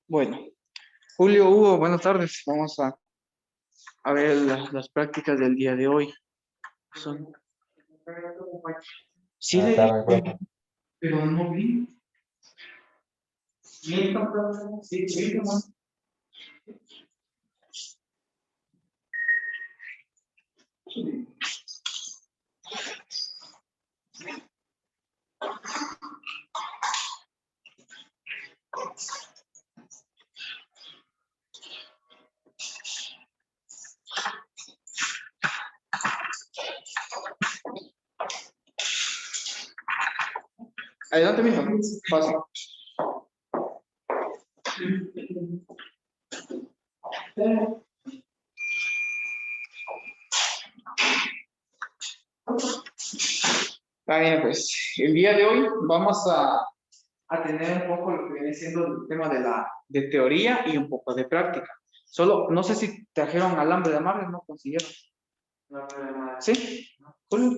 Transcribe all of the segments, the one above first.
Bueno, Julio, Hugo, buenas tardes. Vamos a ver las prácticas del día de hoy. Son... Sí, Buenas tardes, profe. pero no vi. Sí, sí, no. Adelante, mijo. Paso. Está bien, pues el día de hoy vamos a tener un poco lo que viene siendo el tema de teoría y un poco de práctica. Solo, no sé si trajeron alambre de amarre, ¿no consiguieron? ¿Sí? ¿Julio?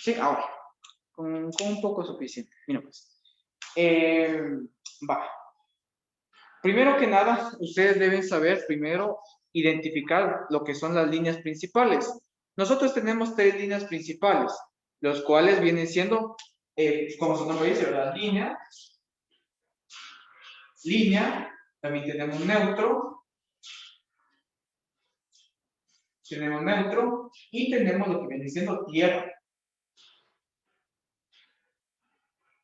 Sí, ahora. Con un poco suficiente. Mira, pues. Va. Primero que nada, ustedes deben saber primero identificar lo que son las líneas principales. Nosotros tenemos tres líneas principales, los cuales vienen siendo, como su nombre dice, ¿verdad? Línea, también tenemos neutro y tenemos lo que viene siendo tierra.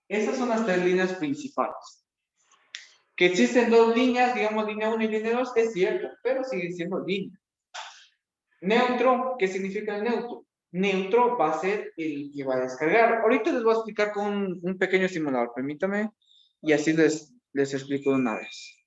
Esas son las tres líneas principales. Que existen dos líneas, digamos línea 1 y línea 2, es cierto, pero siguen siendo líneas. Neutro, ¿qué significa el neutro? Neutro va a ser el que va a descargar. Ahorita les voy a explicar con un pequeño simulador, permítame, y así les explico de una vez.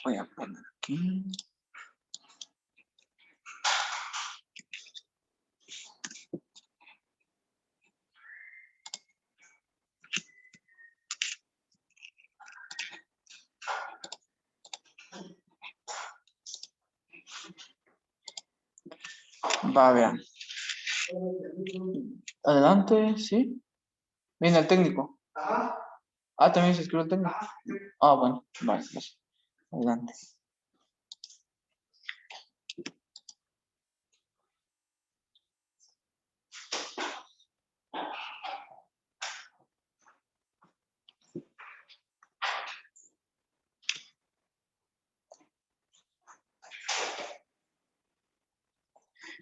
Voy a poner aquí. Va, vean. Adelante, ¿sí? Viene el técnico. Ah, también se escribe el técnico. Ah, bueno, vale, pues. Adelante.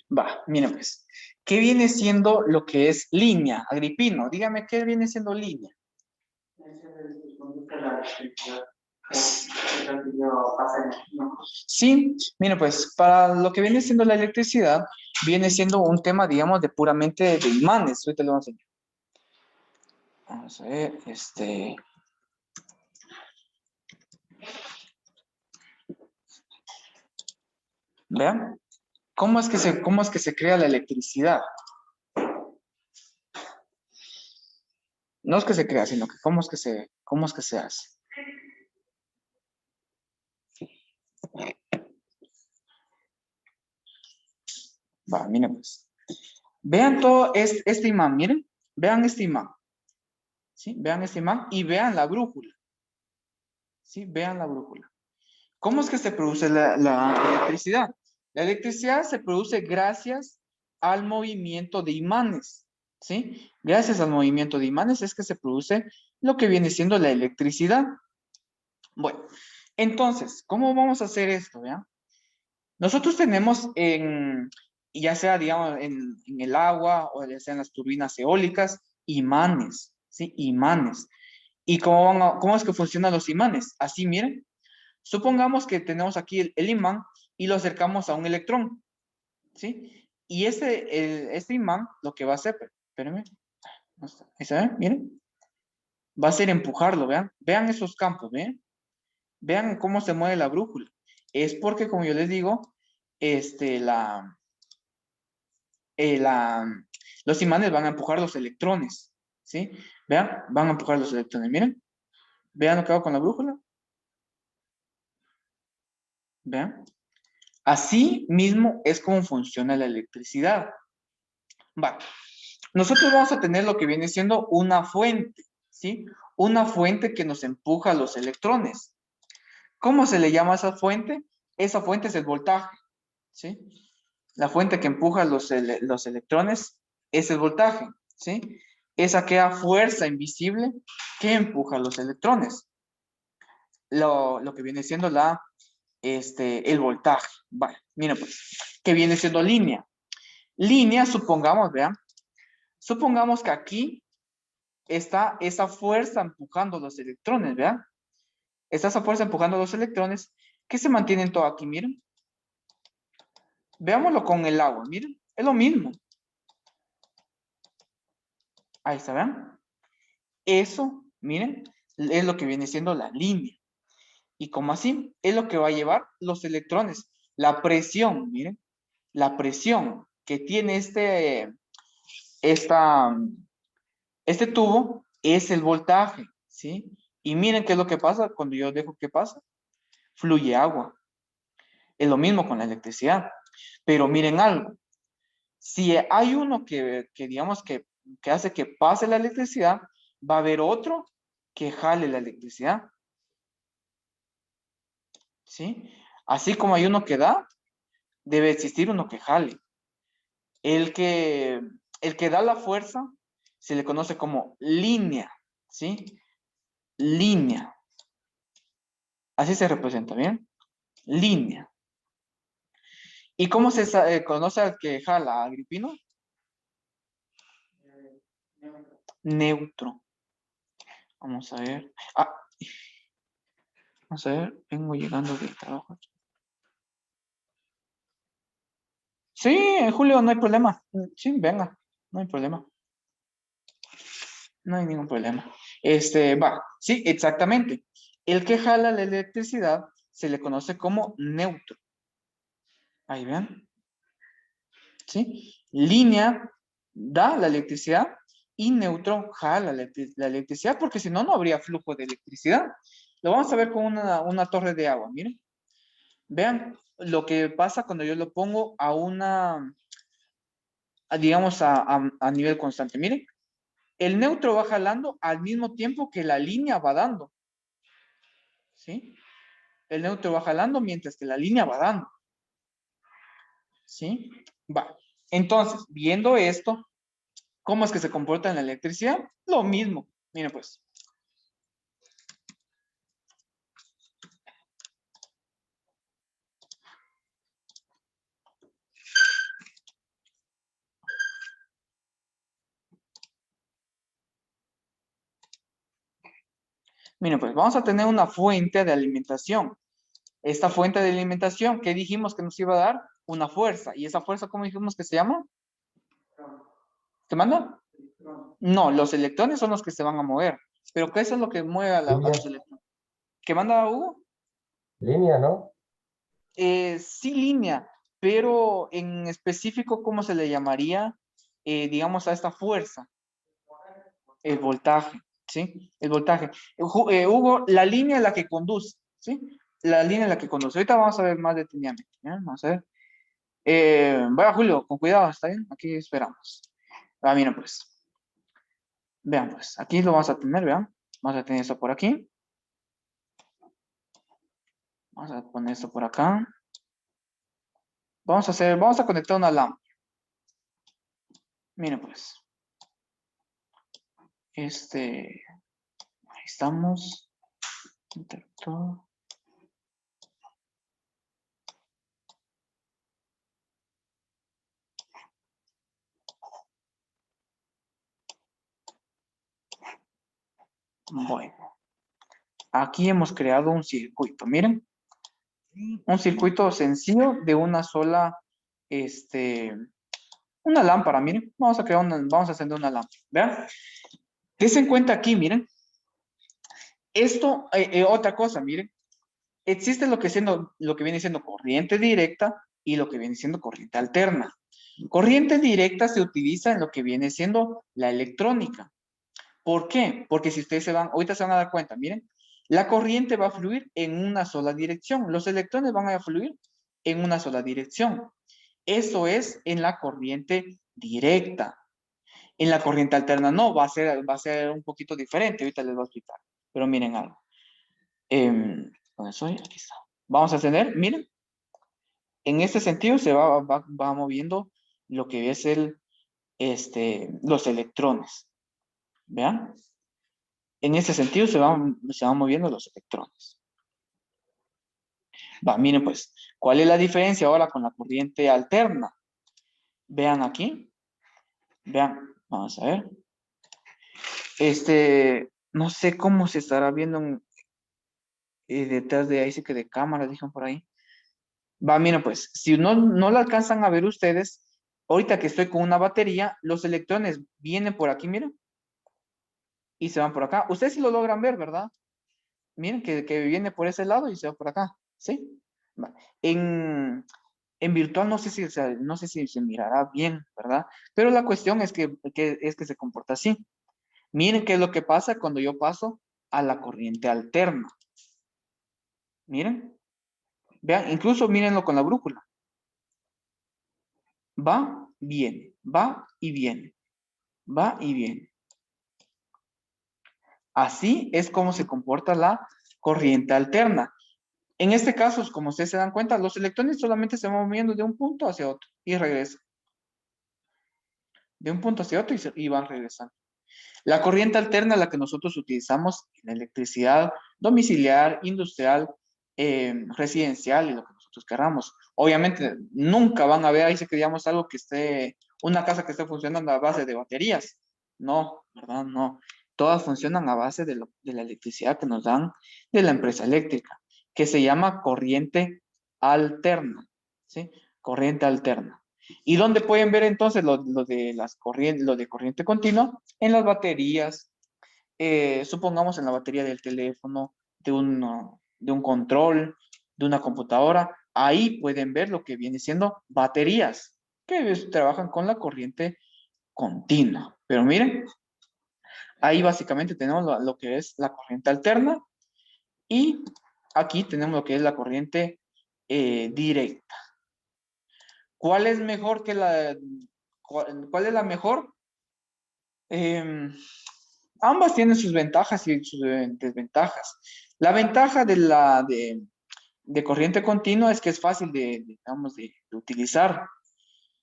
Va, miren pues. ¿Qué viene siendo lo que es línea? Agripino, dígame, ¿qué viene siendo línea? Sí, mira, pues para lo que viene siendo la electricidad, viene siendo un tema, digamos, de puramente de imanes. Ahorita lo vamos a enseñar. Vamos a ver, vean, cómo es que se crea la electricidad? No es que se crea, sino que cómo es que se hace. Va, miren pues. Vean todo este imán, miren. Vean este imán. ¿Sí? Vean este imán y vean la brújula. ¿Sí? Vean la brújula. ¿Cómo es que se produce la electricidad? La electricidad se produce gracias al movimiento de imanes, ¿sí? Gracias al movimiento de imanes es que se produce lo que viene siendo la electricidad. Bueno, entonces, ¿cómo vamos a hacer esto, ya? Nosotros tenemos ya sea, digamos, en el agua o ya sea en las turbinas eólicas, imanes, ¿sí? Imanes. ¿Y cómo es que funcionan los imanes? Así, miren. Supongamos que tenemos aquí el imán y lo acercamos a un electrón, ¿sí? Y este imán lo que va a hacer, espérenme, no está, ahí se ve, miren, va a ser empujarlo, vean, vean esos campos, vean cómo se mueve la brújula. Es porque, como yo les digo, este, eh, la, los imanes van a empujar los electrones, ¿sí? Vean, van a empujar los electrones, miren, vean lo que hago con la brújula, vean. Así mismo es como funciona la electricidad. Va. Nosotros vamos a tener lo que viene siendo una fuente, ¿sí? Una fuente que nos empuja los electrones. ¿Cómo se le llama a esa fuente? Esa fuente es el voltaje, ¿sí? La fuente que empuja los electrones es el voltaje, ¿sí? Es aquella fuerza invisible que empuja los electrones. Lo que viene siendo el voltaje. Vale, miren pues, que viene siendo línea. Línea, supongamos, vean, supongamos que aquí está esa fuerza empujando los electrones, vean. Está esa fuerza empujando los electrones que se mantienen todo aquí, miren. Veámoslo con el agua, miren, es lo mismo. Ahí está, vean. Eso, miren, es lo que viene siendo la línea. Y como así, es lo que va a llevar los electrones. La presión, miren, la presión que tiene este tubo es el voltaje, ¿sí? Y miren qué es lo que pasa cuando yo dejo que pasa. Fluye agua. Es lo mismo con la electricidad. Pero miren algo. Si hay uno que digamos que hace que pase la electricidad, va a haber otro que jale la electricidad. ¿Sí? Así como hay uno que da, debe existir uno que jale. El que, el que da la fuerza se le conoce como línea, ¿sí? Línea. Así se representa, ¿bien? Línea. ¿Y cómo se conoce al que jala, Agripino? Neutro. Vamos a ver. Ah, vamos a ver, vengo llegando del trabajo. Sí, Julio, no hay problema. Sí, venga, no hay problema. No hay ningún problema. Va, sí, exactamente. El que jala la electricidad se le conoce como neutro. Ahí ven. ¿Sí? Línea da la electricidad y neutro jala la electricidad porque si no, no habría flujo de electricidad. Lo vamos a ver con una torre de agua, miren. Vean lo que pasa cuando yo lo pongo digamos, a nivel constante. Miren, el neutro va jalando al mismo tiempo que la línea va dando. ¿Sí? El neutro va jalando mientras que la línea va dando. ¿Sí? Va. Entonces, viendo esto, ¿cómo es que se comporta en la electricidad? Lo mismo. Miren pues. Miren pues, vamos a tener una fuente de alimentación. Esta fuente de alimentación, ¿qué dijimos que nos iba a dar? Una fuerza. ¿Y esa fuerza cómo dijimos que se llama? ¿Qué manda? No, los electrones son los que se van a mover. Pero ¿qué es lo que mueve a Línea, los electrones? ¿Qué manda Hugo? línea, ¿no? Sí, línea, pero en específico, ¿cómo se le llamaría, digamos, a esta fuerza? El voltaje, ¿sí? El voltaje. Hugo, la línea en la que conduce, ¿sí? La línea en la que conduce. Ahorita vamos a ver más detenidamente, ¿ya? Vamos a ver. Vaya, Julio, con cuidado, ¿está bien? Aquí esperamos. Miren, pues. Vean, pues. Aquí lo vamos a tener, vean. Vamos a tener esto por aquí. Vamos a poner esto por acá. Vamos a conectar una lámpara. Miren, pues. Ahí estamos. Interruptor. Bueno, aquí hemos creado un circuito, miren, un circuito sencillo de una sola, una lámpara, miren, vamos a encender una lámpara, vean, dense en cuenta aquí, miren, esto, otra cosa, miren, existe lo que viene siendo corriente directa y lo que viene siendo corriente alterna. Corriente directa se utiliza en lo que viene siendo la electrónica. ¿Por qué? Porque si ustedes ahorita se van a dar cuenta, miren, la corriente va a fluir en una sola dirección. Los electrones van a fluir en una sola dirección. Eso es en la corriente directa. En la corriente alterna no, va a ser un poquito diferente. Ahorita les voy a explicar. Pero miren algo. ¿Dónde soy? Aquí está. Vamos a tener, miren, en este sentido se va moviendo lo que es los electrones. ¿Vean? En ese sentido se van moviendo los electrones. Va, miren pues, ¿cuál es la diferencia ahora con la corriente alterna? Vean aquí. Vean, vamos a ver. No sé cómo se estará viendo detrás de ahí, sí que de cámara, dijeron por ahí. Va, miren pues, si no lo alcanzan a ver ustedes, ahorita que estoy con una batería, los electrones vienen por aquí, miren, y se van por acá. Ustedes sí lo logran ver, ¿verdad? Miren que viene por ese lado y se va por acá, ¿sí? Va. En virtual no sé si se mirará bien, ¿verdad? Pero la cuestión es que se comporta así. Miren qué es lo que pasa cuando yo paso a la corriente alterna. Miren. Vean, incluso mírenlo con la brújula. Va, viene, va y viene, va y viene. Así es como se comporta la corriente alterna. En este caso, como ustedes se dan cuenta, los electrones solamente se van moviendo de un punto hacia otro y regresan. De un punto hacia otro y van regresando. La corriente alterna es la que nosotros utilizamos en la electricidad domiciliar, industrial, residencial y lo que nosotros queramos. Obviamente, nunca van a ver ahí si queríamos algo que esté, una casa que esté funcionando a base de baterías. No, ¿verdad? No. Todas funcionan a base de la electricidad que nos dan de la empresa eléctrica, que se llama corriente alterna. ¿Sí? Corriente alterna. ¿Y dónde pueden ver entonces lo de corriente continua? En las baterías, supongamos en la batería del teléfono, de un control, de una computadora. Ahí pueden ver lo que viene siendo baterías, que trabajan con la corriente continua. Pero miren, ahí básicamente tenemos lo que es la corriente alterna y aquí tenemos lo que es la corriente directa. ¿Cuál es mejor que cuál es la mejor? Ambas tienen sus ventajas y sus desventajas. La ventaja de corriente continua es que es fácil digamos, de utilizar,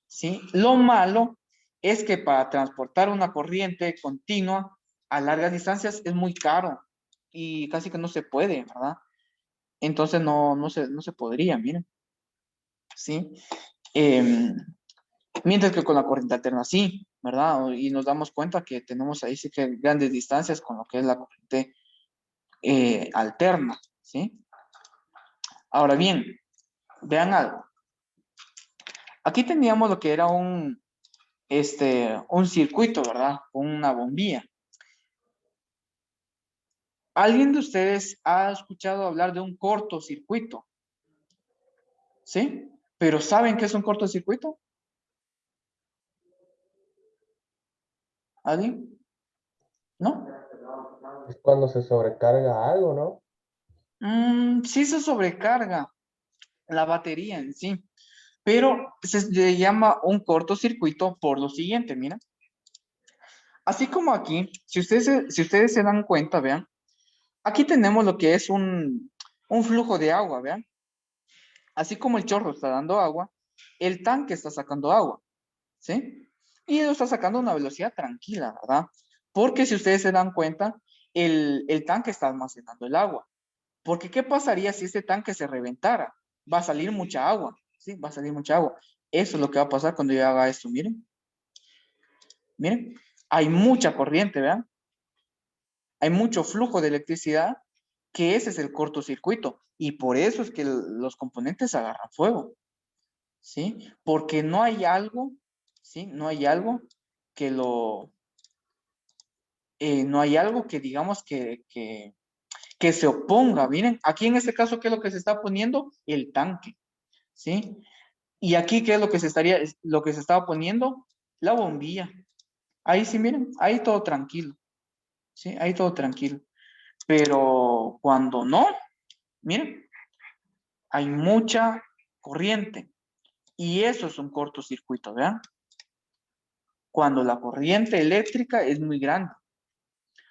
¿sí? Lo malo es que para transportar una corriente continua a largas distancias es muy caro y casi que no se puede, ¿verdad? Entonces no se podría, miren, ¿sí? Mientras que con la corriente alterna sí, ¿verdad? Y nos damos cuenta que tenemos ahí sí que grandes distancias con lo que es la corriente alterna, ¿sí? Ahora bien, vean algo. Aquí teníamos lo que era un circuito, ¿verdad? Con una bombilla. ¿Alguien de ustedes ha escuchado hablar de un cortocircuito? ¿Sí? ¿Pero saben qué es un cortocircuito? ¿Alguien? ¿No? Es cuando se sobrecarga algo, ¿no? Sí se sobrecarga la batería en sí, pero se le llama un cortocircuito por lo siguiente, mira. Así como aquí, si ustedes se dan cuenta, vean, aquí tenemos lo que es un flujo de agua, vean. Así como el chorro está dando agua, el tanque está sacando agua, ¿sí? Y lo está sacando a una velocidad tranquila, ¿verdad? Porque si ustedes se dan cuenta, el tanque está almacenando el agua. Porque ¿qué pasaría si este tanque se reventara? Va a salir mucha agua, ¿sí? Va a salir mucha agua. Eso es lo que va a pasar cuando yo haga esto, miren. Miren, hay mucha corriente, ¿vean? Hay mucho flujo de electricidad, que ese es el cortocircuito. Y por eso es que los componentes agarran fuego, ¿sí? Porque no hay algo, ¿sí? No hay algo que no hay algo que digamos que se oponga. Miren, aquí en este caso, ¿qué es lo que se está poniendo? El tanque, ¿sí? Y aquí, ¿qué es lo que se estaba poniendo? La bombilla. Ahí sí, miren, ahí todo tranquilo, ¿sí? Ahí todo tranquilo. Pero cuando no, miren, hay mucha corriente. Y eso es un cortocircuito, ¿vean? Cuando la corriente eléctrica es muy grande.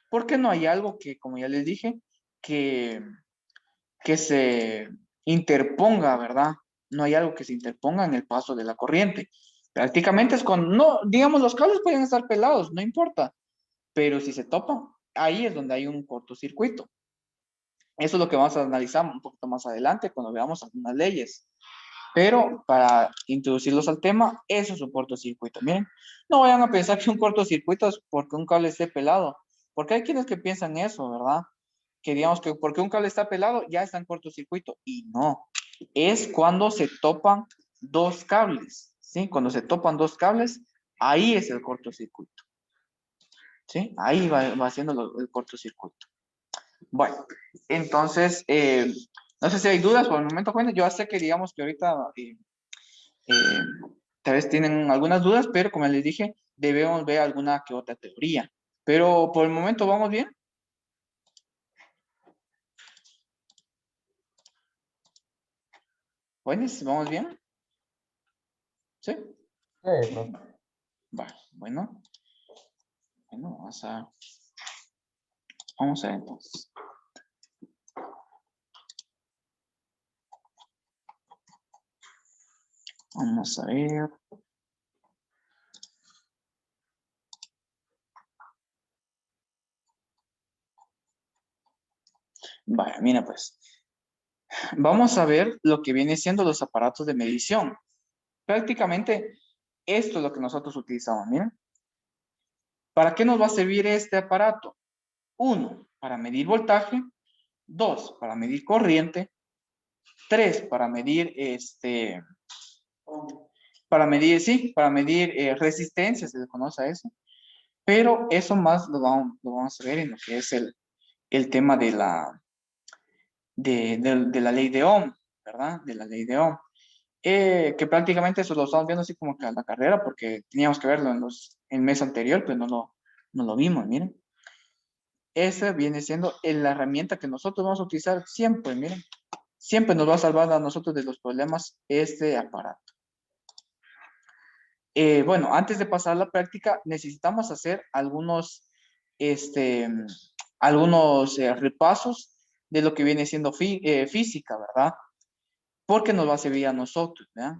Porque no hay algo que, como ya les dije, que, que se interponga, ¿verdad? No hay algo que se interponga en el paso de la corriente. Prácticamente es con, no, digamos, los cables pueden estar pelados, no importa, pero si se topan, ahí es donde hay un cortocircuito. Eso es lo que vamos a analizar un poquito más adelante cuando veamos algunas leyes. Pero para introducirlos al tema, eso es un cortocircuito. Miren, no vayan a pensar que un cortocircuito es porque un cable esté pelado. Porque hay quienes que piensan eso, ¿verdad? Que digamos que porque un cable está pelado, ya está en cortocircuito. Y no, es cuando se topan dos cables, ¿sí? Cuando se topan dos cables, ahí es el cortocircuito, ¿sí? Ahí va haciendo el cortocircuito. Bueno, entonces, no sé si hay dudas por el momento, bueno, yo sé que digamos que ahorita eh, tal vez tienen algunas dudas, pero como les dije, debemos ver alguna que otra teoría. Pero por el momento, ¿vamos bien? Bueno, ¿vamos bien? ¿Sí? Sí, profe. Vale, bueno, vamos a ver entonces. Vamos a ver. Vaya, mira pues. Vamos a ver lo que viene siendo los aparatos de medición. Prácticamente esto es lo que nosotros utilizamos, miren. ¿Para qué nos va a servir este aparato? Uno, para medir voltaje. Dos, para medir corriente. Tres, para medir resistencia, se le conoce a eso. Pero eso más lo vamos a ver en lo que es el tema de la ley de Ohm, ¿verdad? De la ley de Ohm. Que prácticamente eso lo estamos viendo así como que a la carrera, porque teníamos que verlo en el mes anterior, pero no lo vimos, miren. Esa viene siendo la herramienta que nosotros vamos a utilizar siempre, miren. Siempre nos va a salvar a nosotros de los problemas este aparato. Bueno, antes de pasar a la práctica, necesitamos hacer algunos repasos de lo que viene siendo física, ¿verdad? Porque nos va a servir a nosotros, ¿verdad?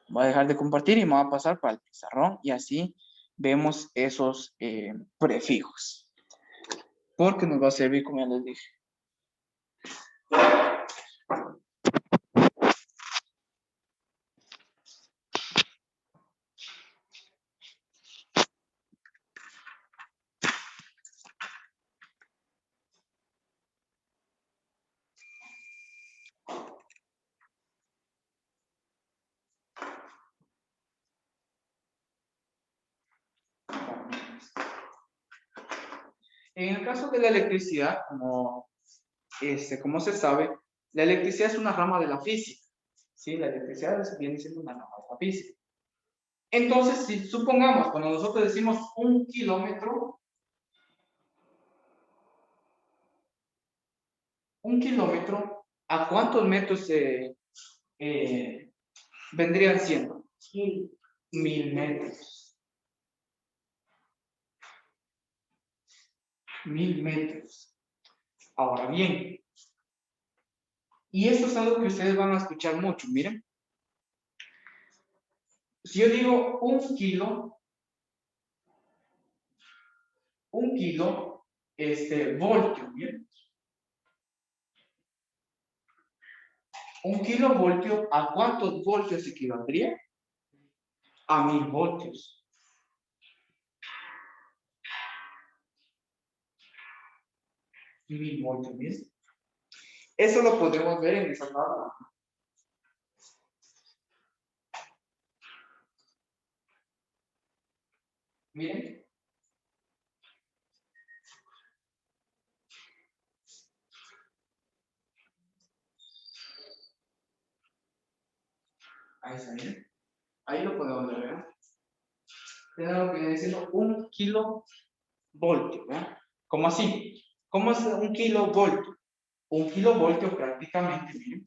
Voy a dejar de compartir y me voy a pasar para el pizarrón y así vemos esos prefijos. Porque nos va a servir, como ya les dije. En el caso de la electricidad, como se sabe, la electricidad es una rama de la física. ¿Sí? La electricidad viene siendo una rama de la física. Entonces, si supongamos, cuando nosotros decimos 1 kilómetro, 1 kilómetro, ¿a cuántos metros eh, vendrían siendo? 1000 metros. 1000 metros. Ahora bien, y esto es algo que ustedes van a escuchar mucho, miren. Si yo digo 1 kilo, voltio, miren. 1 kilovoltio, ¿a cuántos voltios equivaldría? A 1000 voltios. 1000 voltios, miren. Eso lo podemos ver en esa tabla. Miren. Ahí está, miren. Ahí lo podemos ver, ¿verdad? Tenemos que viene siendo 1 kilovoltio, ¿verdad? ¿Cómo así? ¿Cómo es 1 kilovoltio? 1 kilovoltio prácticamente, miren.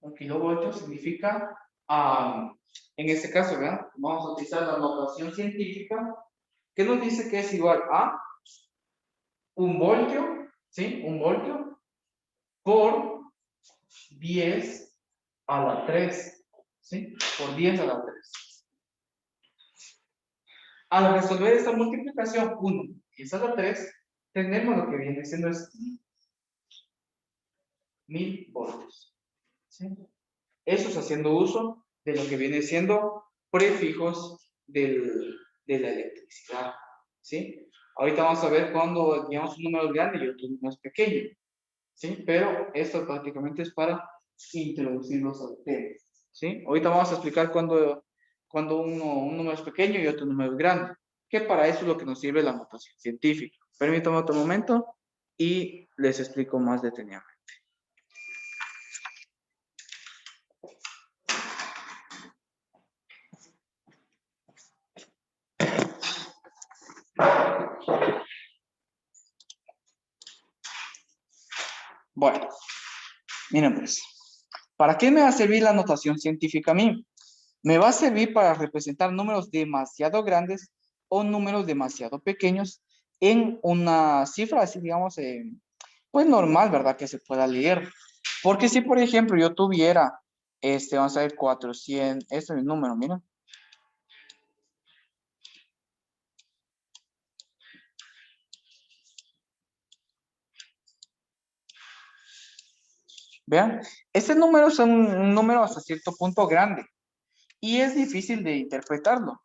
Un kilovoltio significa, en este caso, ¿verdad? Vamos a utilizar la notación científica que nos dice que es igual a un voltio, ¿sí? Un voltio por 10 a la 3, ¿sí? Por 10 a la 3. Al resolver esta multiplicación, 1 10 a la 3, tenemos lo que viene siendo es 1000 voltios, ¿sí? Eso es haciendo uso de lo que viene siendo prefijos de la electricidad, ¿sí? Ahorita vamos a ver cuando digamos un número grande y otro número pequeño, ¿sí? Pero esto prácticamente es para introducirlos al tema, ¿sí? Ahorita vamos a explicar cuando un número es pequeño y otro número es grande, que para eso es lo que nos sirve la notación científica. Permítanme otro momento y les explico más detenidamente. Bueno, miren pues, ¿para qué me va a servir la notación científica a mí? Me va a servir para representar números demasiado grandes o números demasiado pequeños en una cifra así, digamos, pues normal, ¿verdad? Que se pueda leer. Porque si, por ejemplo, yo tuviera, vamos a ver, 400, este es el número, mira. Vean, este número es un número hasta cierto punto grande y es difícil de interpretarlo.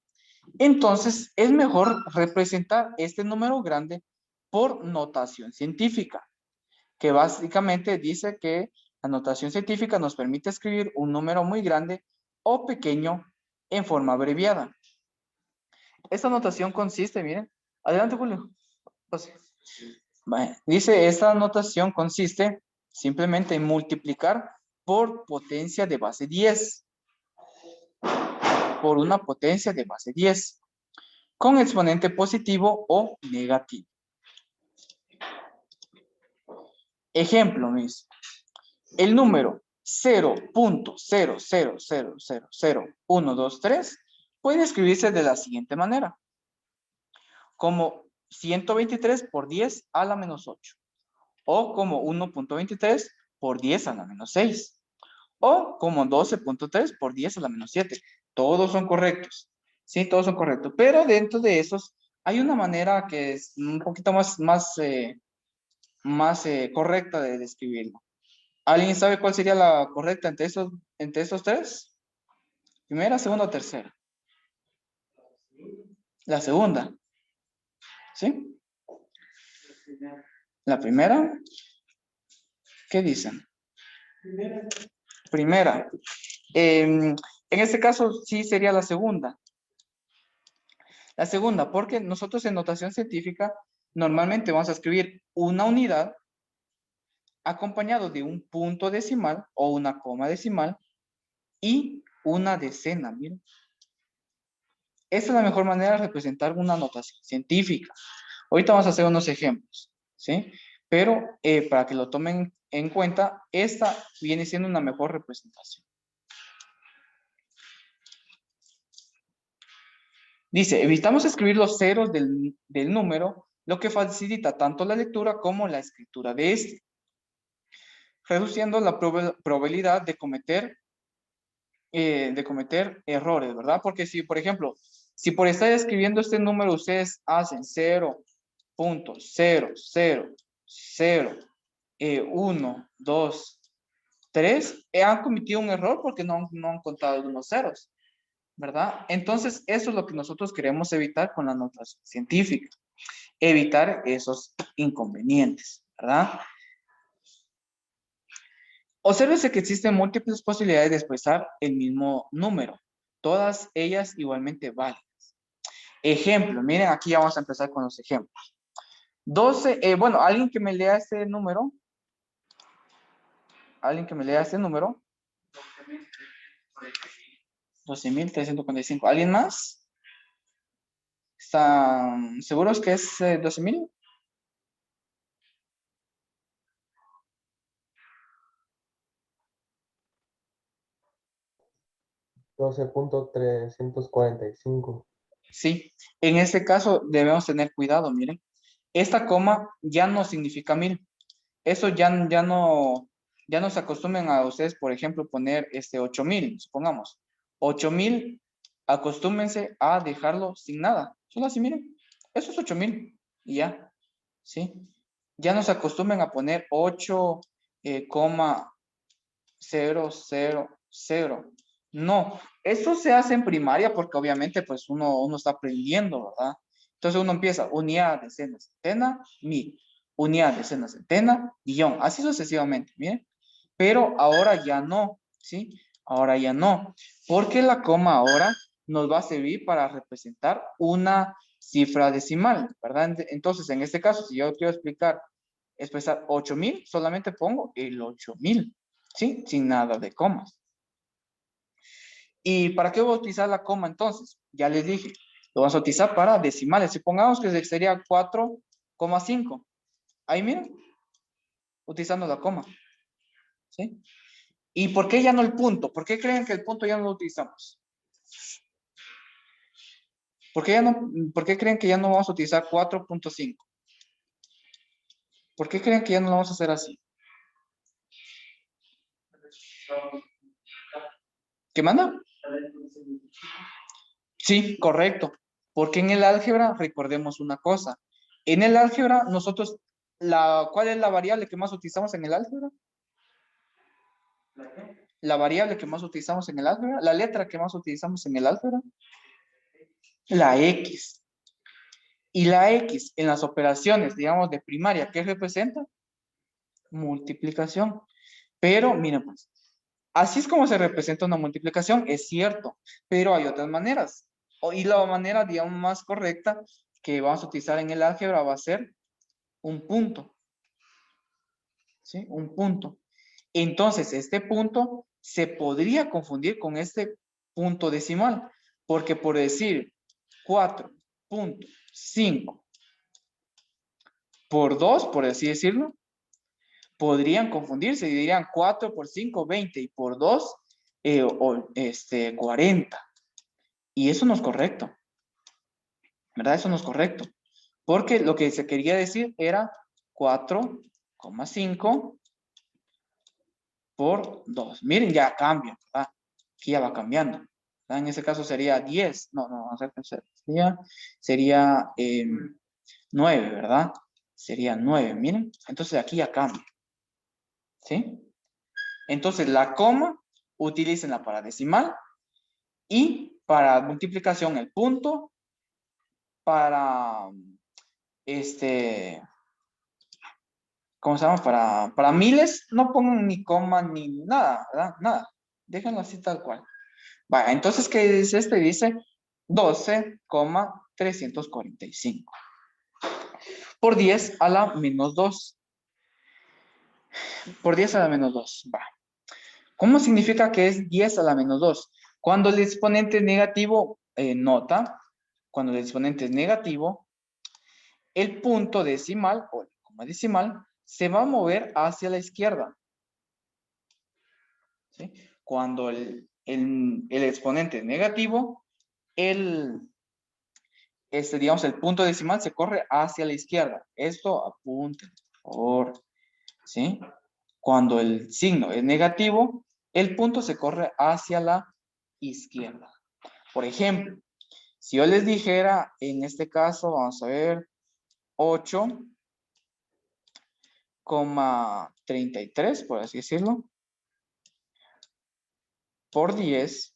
Entonces, es mejor representar este número grande por notación científica, que básicamente dice que la notación científica nos permite escribir un número muy grande o pequeño en forma abreviada. Esta notación consiste, miren, adelante Julio. Pase. Vale. Dice, esta notación consiste simplemente en multiplicar por potencia de base 10, por una potencia de base 10, con exponente positivo o negativo. Ejemplo, mis. El número 0.000000123 puede escribirse de la siguiente manera. Como 123 por 10 a la menos 8. O como 1.23 por 10 a la menos 6. O como 12.3 por 10 a la menos 7. Todos son correctos. Sí, todos son correctos. Pero dentro de esos hay una manera que es un poquito más correcta de describirlo. ¿Alguien sabe cuál sería la correcta entre estos tres? ¿Primera, segunda o tercera? La segunda. ¿Sí? La primera. ¿Qué dicen? Primera. En este caso sí sería la segunda. La segunda, porque nosotros en notación científica normalmente vamos a escribir una unidad acompañado de un punto decimal o una coma decimal y una decena. Miren. Esta es la mejor manera de representar una notación científica. Ahorita vamos a hacer unos ejemplos, ¿sí? Pero para que lo tomen en cuenta, esta viene siendo una mejor representación. Dice, evitamos escribir los ceros del número, lo que facilita tanto la lectura como la escritura de este, reduciendo la probabilidad de cometer errores, ¿verdad? Porque si, por ejemplo, si por estar escribiendo este número ustedes hacen 0.00001, 2, 3, han cometido un error porque no han contado algunos ceros, ¿verdad? Entonces, eso es lo que nosotros queremos evitar con la notación científica, evitar esos inconvenientes, ¿verdad? Obsérvese que existen múltiples posibilidades de expresar el mismo número, todas ellas igualmente válidas. Ejemplo, miren, aquí ya vamos a empezar con los ejemplos. 12, bueno, alguien que me lea este número. Alguien que me lea este número. 12.345. ¿Alguien más? ¿Están seguros que es 12.000? 12.345. Sí, en este caso debemos tener cuidado, miren. Esta coma ya no significa 1000. Eso ya no se acostumbren a ustedes, por ejemplo, poner 8000, supongamos. 8000, acostúmbense a dejarlo sin nada. Solo así, miren. Eso es 8000 y ya, ¿sí? Ya no se acostumbren a poner 8,000. No, eso se hace en primaria porque obviamente pues uno está aprendiendo, ¿verdad? Entonces uno empieza unidad, decena, centena, mil. Unidad, decena, centena, guión. Así sucesivamente, miren. Pero ahora ya no, ¿sí? Ahora ya no. Porque la coma ahora nos va a servir para representar una cifra decimal, ¿verdad? Entonces, en este caso, si yo quiero expresar 8000, solamente pongo el 8000, ¿sí? Sin nada de comas. ¿Y para qué voy a utilizar la coma entonces? Ya les dije, lo vamos a utilizar para decimales. Supongamos que sería 4,5. Ahí miren, utilizando la coma, ¿sí? ¿Y por qué ya no el punto? ¿Por qué creen que el punto ya no lo utilizamos? ¿Por qué creen que ya no vamos a utilizar 4,5? ¿Por qué creen que ya no lo vamos a hacer así? ¿Qué manda? Sí, correcto. Porque en el álgebra, recordemos una cosa. En el álgebra, nosotros, ¿cuál es la variable que más utilizamos en el álgebra? La variable que más utilizamos en el álgebra, la letra que más utilizamos en el álgebra, la X. Y la X en las operaciones, digamos, de primaria, ¿qué representa? Multiplicación. Pero, miren pues, así es como se representa una multiplicación, es cierto, pero hay otras maneras. Y la manera, digamos, más correcta que vamos a utilizar en el álgebra va a ser un punto. ¿Sí? Un punto. Entonces, este punto se podría confundir con este punto decimal, porque por decir 4,5 por 2, por así decirlo, podrían confundirse y dirían 4 por 5, 20 y por 2, 40. Y eso no es correcto, ¿verdad? Eso no es correcto, porque lo que se quería decir era 4,5 por 2. Miren, ya cambia, ¿verdad? Aquí ya va cambiando, ¿verdad? En ese caso sería 10. No, vamos a pensar. Sería 9, ¿verdad? Sería 9, miren. Entonces aquí ya cambia, ¿sí? Entonces la coma, utilícenla para decimal y para multiplicación el punto, para ¿cómo se llama? Para miles, no pongan ni coma ni nada, ¿verdad? Nada. Déjenlo así tal cual. Vaya, entonces, ¿qué dice este? Dice 12,345 por 10 a la menos 2. Por 10 a la menos 2. Va. ¿Cómo significa que es 10 a la menos 2? Cuando el exponente es negativo, nota, cuando el exponente es negativo, el punto decimal o la coma decimal se va a mover hacia la izquierda. ¿Sí? Cuando el exponente es negativo, digamos, el punto decimal se corre hacia la izquierda. Esto apunte, por favor. ¿Sí? Cuando el signo es negativo, el punto se corre hacia la izquierda. Por ejemplo, si yo les dijera, en este caso, vamos a ver, 8,33, por así decirlo, por 10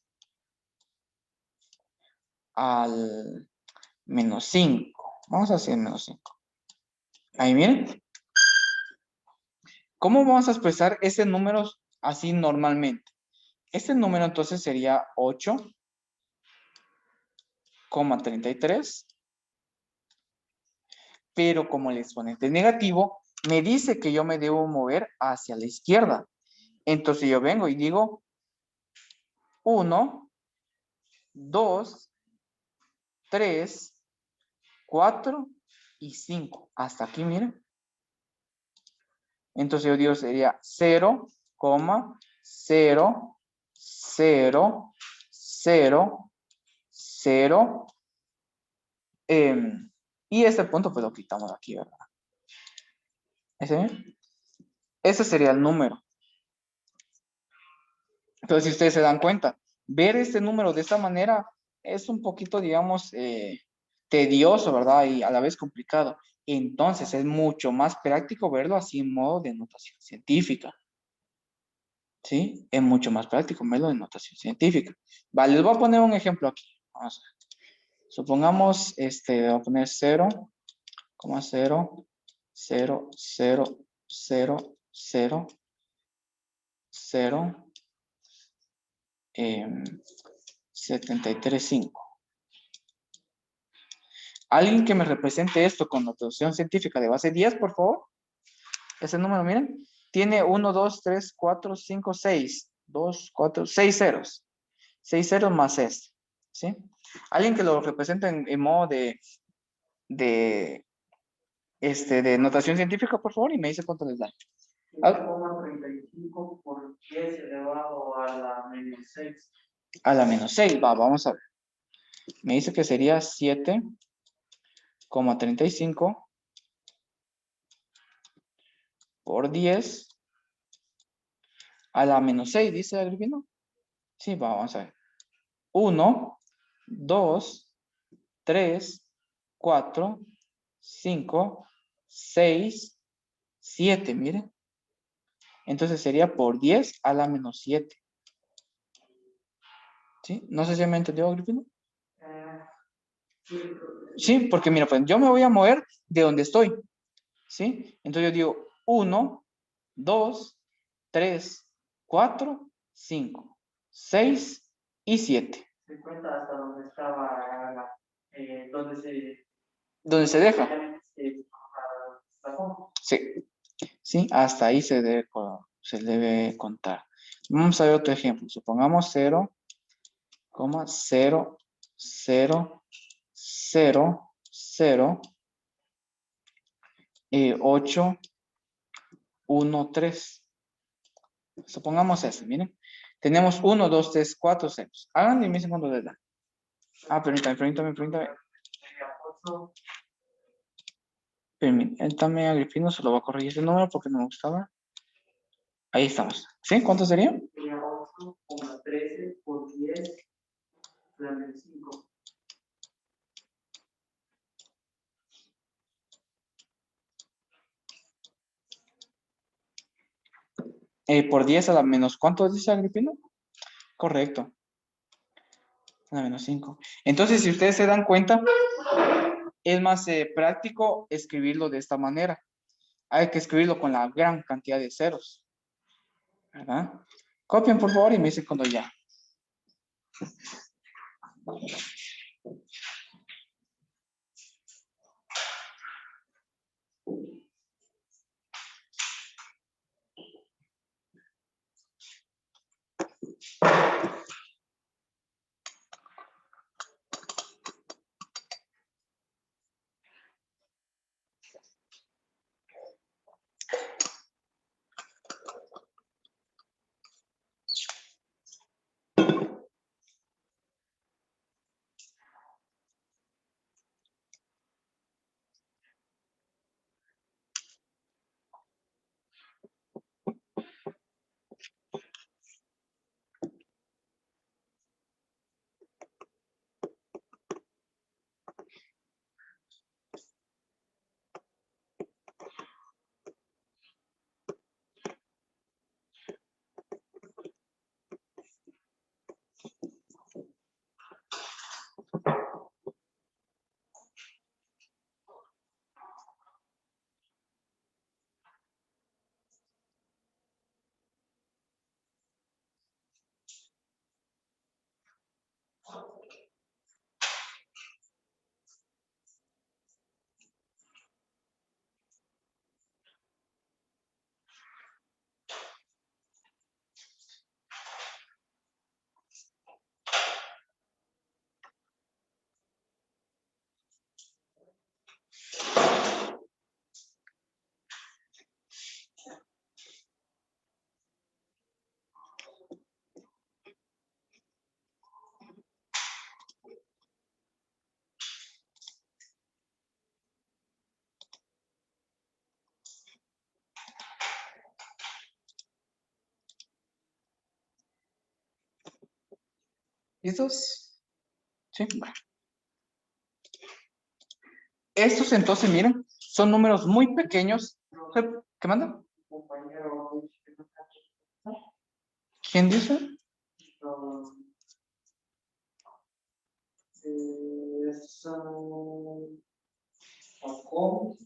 al menos 5. Vamos a hacer menos 5. Ahí miren. ¿Cómo vamos a expresar ese número así normalmente? Este número entonces sería 8,33. Pero como el exponente es negativo, me dice que yo me debo mover hacia la izquierda. Entonces yo vengo y digo 1, 2, 3, 4 y 5. Hasta aquí, miren. Entonces yo digo sería 0,000 0, 0. Y este punto pues lo quitamos aquí, ¿verdad? Ese sería el número. Entonces, si ustedes se dan cuenta, ver este número de esta manera es un poquito, digamos, tedioso, ¿verdad? Y a la vez complicado. Entonces, es mucho más práctico verlo así en modo de notación científica. ¿Sí? Es mucho más práctico verlo en notación científica. Vale, les voy a poner un ejemplo aquí. Vamos a ver. Supongamos, voy a poner 0, 0, 0, 0, 0, 0, 0, 73.5. Alguien que me represente esto con notación científica de base 10, por favor. Ese número, miren. Tiene 1, 2, 3, 4, 5, 6. 2, 4, 6 ceros. 6 ceros más este. ¿Sí? Alguien que lo represente en modo de notación científica, por favor, y me dice cuánto les da. 7,35 por 10 elevado a la menos 6. A la menos 6, va, vamos a ver. Me dice que sería 7,35 por 10 a la menos 6, dice Agripino. Sí, va, vamos a ver. 1, 2, 3, 4, 5, 6, 7, miren. Entonces sería por 10 a la menos 7. ¿Sí? No sé si me entendió, Agripino. Sí, porque mira, pues yo me voy a mover de donde estoy. ¿Sí? Entonces yo digo 1, 2, 3, 4, 5, 6 y 7. Se cuenta hasta donde estaba, ¿Dónde se deja? se Sí. Sí, hasta ahí se debe contar. Vamos a ver otro ejemplo. Supongamos 0, 0, 0, 0, 0, 8, 1, 3. Supongamos eso, miren. Tenemos 1, 2, 3, 4 ceros. Hagan y me dicen cuánto les da. Ah, permítame. Permítame, Agripino, se lo voy a corregir ese número porque no me gustaba. Ahí estamos. ¿Sí? ¿Cuánto sería? sería 8,13 por 10 a la menos 5. Por 10 a la menos, ¿cuánto dice Agripino? Correcto. A la menos 5. Entonces, si ustedes se dan cuenta, es más práctico escribirlo de esta manera. Hay que escribirlo con la gran cantidad de ceros. ¿Verdad? Copien, por favor, y me dicen cuando ya. ¿Listos? Sí, bueno. Estos entonces, miren, son números muy pequeños. ¿Qué manda? Compañero, ¿Quién dice? son Jacob,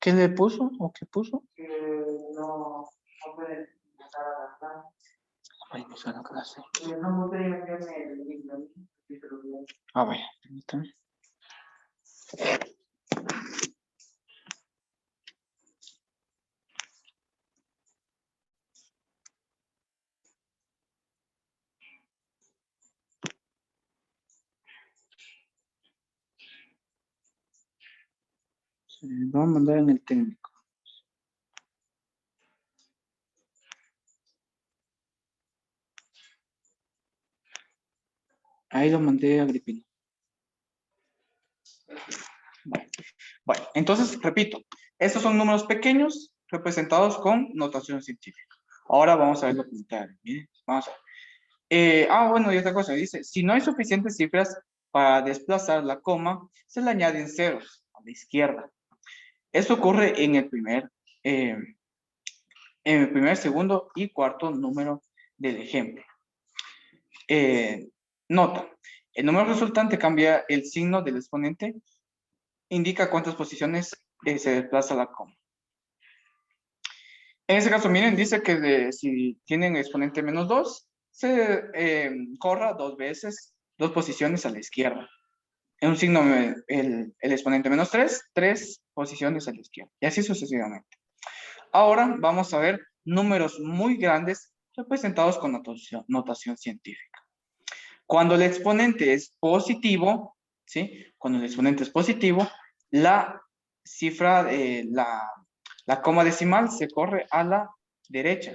¿Qué le puso o qué puso? que no puede empezar a la clase. Ay, pues la clase. No puede enviarme el link, ¿no? Sí, pero bien. A ver, permítame. Se lo voy a mandar en el técnico. Ahí lo mandé a Agripino. Bueno, entonces, repito, estos son números pequeños representados con notación científica. Ahora vamos a ver lo contrario. Miren, vamos a ver. Bueno, y otra cosa, dice, si no hay suficientes cifras para desplazar la coma, se le añaden ceros a la izquierda. Esto ocurre eh, en el primer, segundo y cuarto número del ejemplo. Nota, el número resultante cambia el signo del exponente, indica cuántas posiciones se desplaza la coma. En este caso, miren, dice que si tienen exponente menos 2, se corra 2 veces, 2 posiciones a la izquierda. En un signo, el exponente menos 3, 3 posiciones a la izquierda. Y así sucesivamente. Ahora vamos a ver números muy grandes representados con notación científica. Cuando el exponente es positivo, ¿sí? Cuando el exponente es positivo, la cifra, la coma decimal se corre a la derecha.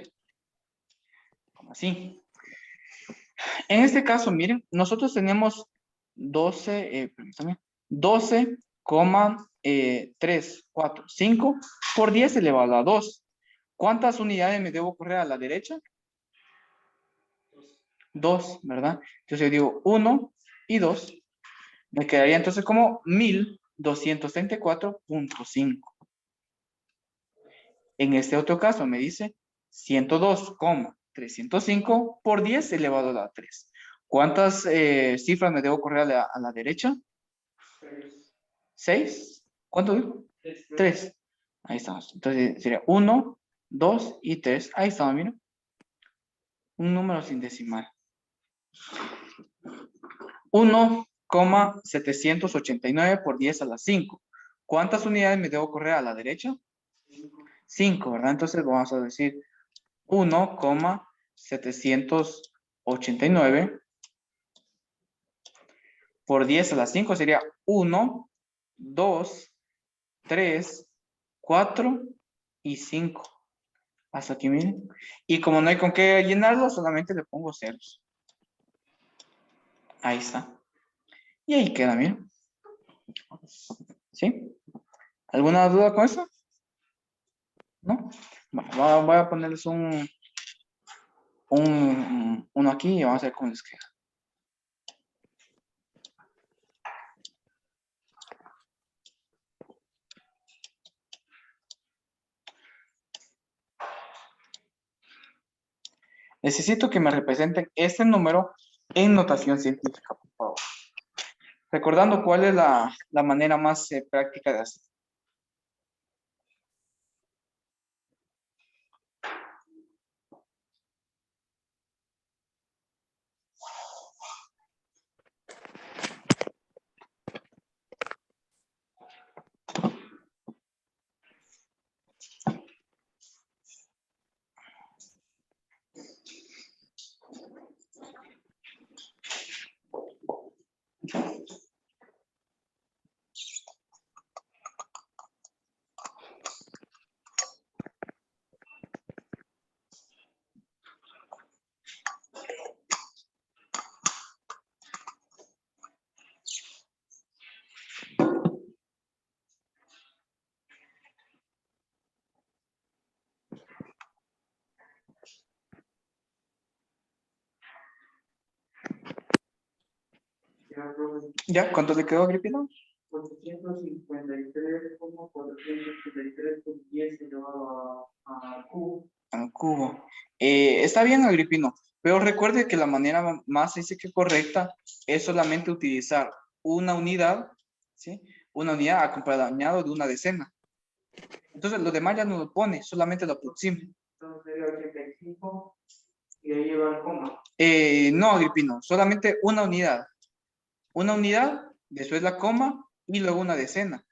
Como así. En este caso, miren, nosotros tenemos 12,345 por 10 elevado a 2. ¿Cuántas unidades me debo correr a la derecha? 2, ¿verdad? Entonces yo digo 1 y 2. Me quedaría entonces como 1234.5. En este otro caso me dice 102,305 por 10 elevado a la 3. ¿Cuántas cifras me debo correr a la derecha? 6. ¿Cuánto digo? 3. Ahí estamos. Entonces sería 1, 2 y 3. Ahí estamos, mira. Un número sin decimal. 1,789 por 10 a la 5. ¿Cuántas unidades me debo correr a la derecha? 5, ¿verdad? Entonces vamos a decir 1,789 por 10 a la 5 sería 1, 2, 3, 4 y 5. Hasta aquí, miren. Y como no hay con qué llenarlo, solamente le pongo ceros. Ahí está. Y ahí queda, miren. ¿Sí? ¿Alguna duda con eso? ¿No? Bueno, voy a ponerles uno aquí y vamos a ver cómo les queda. Necesito que me representen este número en notación científica, por favor. Recordando cuál es la manera más práctica de hacer. ¿Ya? ¿Cuánto le quedó, Agripino? 853,433 por 10 elevado a cubo. Al cubo. Está bien, Agripino, pero recuerde que la manera más dice que correcta es solamente utilizar una unidad, ¿sí? Una unidad acompañado de una decena. Entonces, lo demás ya no lo pone, solamente lo aproxima. Entonces sería 85 y ahí lleva el coma. No, Agripino, solamente una unidad. Una unidad, después la coma y luego una decena.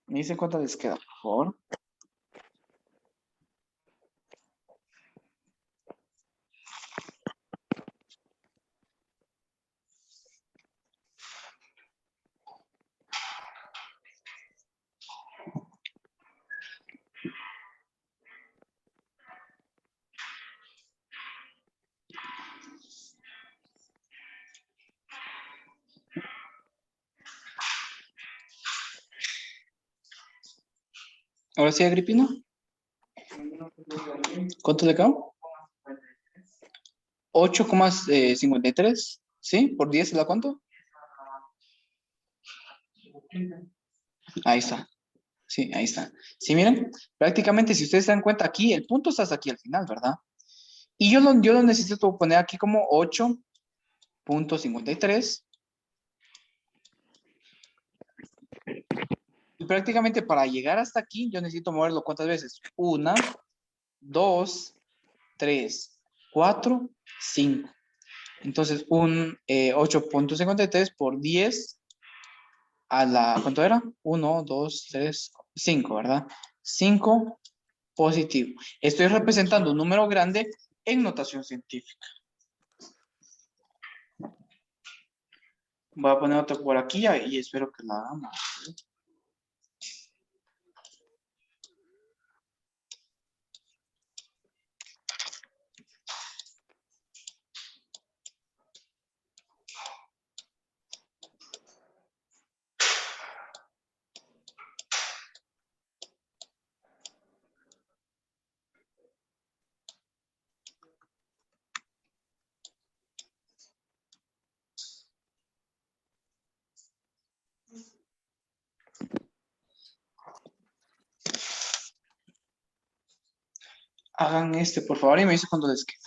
Me dice cuánto les queda, por favor. Ahora sí, Agripino. ¿Cuánto le quedó? 8,53. ¿Sí? ¿Por 10 se la cuánto? Ahí está. Sí, ahí está. Sí, miren, prácticamente si ustedes se dan cuenta aquí, el punto está hasta aquí al final, ¿verdad? Y yo lo necesito poner aquí como 8,53. Y prácticamente para llegar hasta aquí, yo necesito moverlo ¿cuántas veces? 1, 2, 3, 4, 5. Entonces, un 8,53 por 10 a la, ¿cuánto era? 1, 2, 3, 5, ¿verdad? 5 positivo. Estoy representando un número grande en notación científica. Voy a poner otro por aquí y espero que la hagamos. Hagan este, por favor, y me dice cuándo les queda.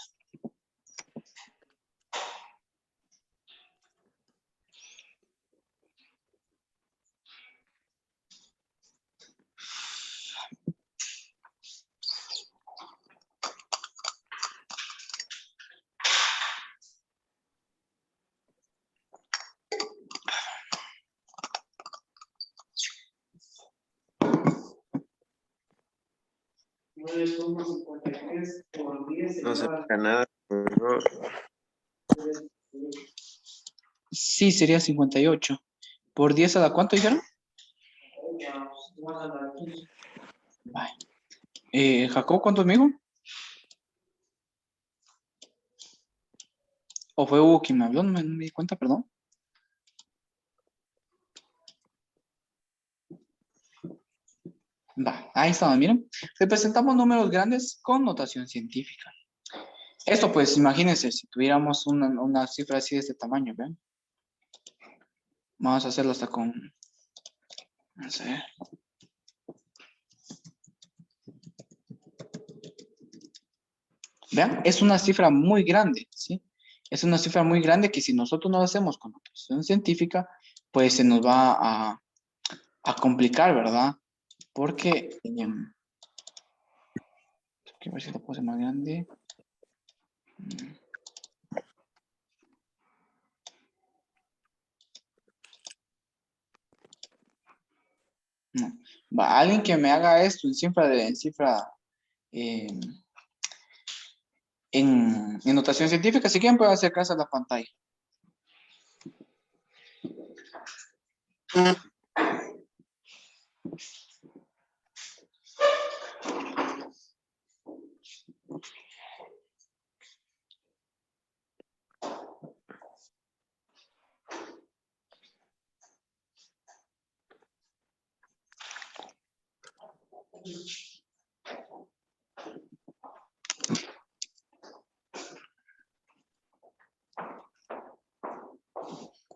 Por 10 No se elevado paga nada, por favor. Sí, sería 58. ¿Por 10 a la cuánto dijeron? a 15. Vale. Jacob, ¿cuánto es amigo? ¿O fue Hugo quien me habló? No me di cuenta, perdón. Va, ahí está, miren. Representamos números grandes con notación científica. Esto, pues, imagínense, si tuviéramos una cifra así de este tamaño, ¿ven? Vamos a hacerlo hasta con... Vamos a ver. Vean, es una cifra muy grande, ¿sí? Es una cifra muy grande que si nosotros no lo hacemos con notación científica, pues se nos va a complicar, ¿verdad? Porque... quiero ver si lo puse más grande. No. Va, alguien que me haga esto en cifra, en En notación científica, si quieren pueden acercarse a la pantalla.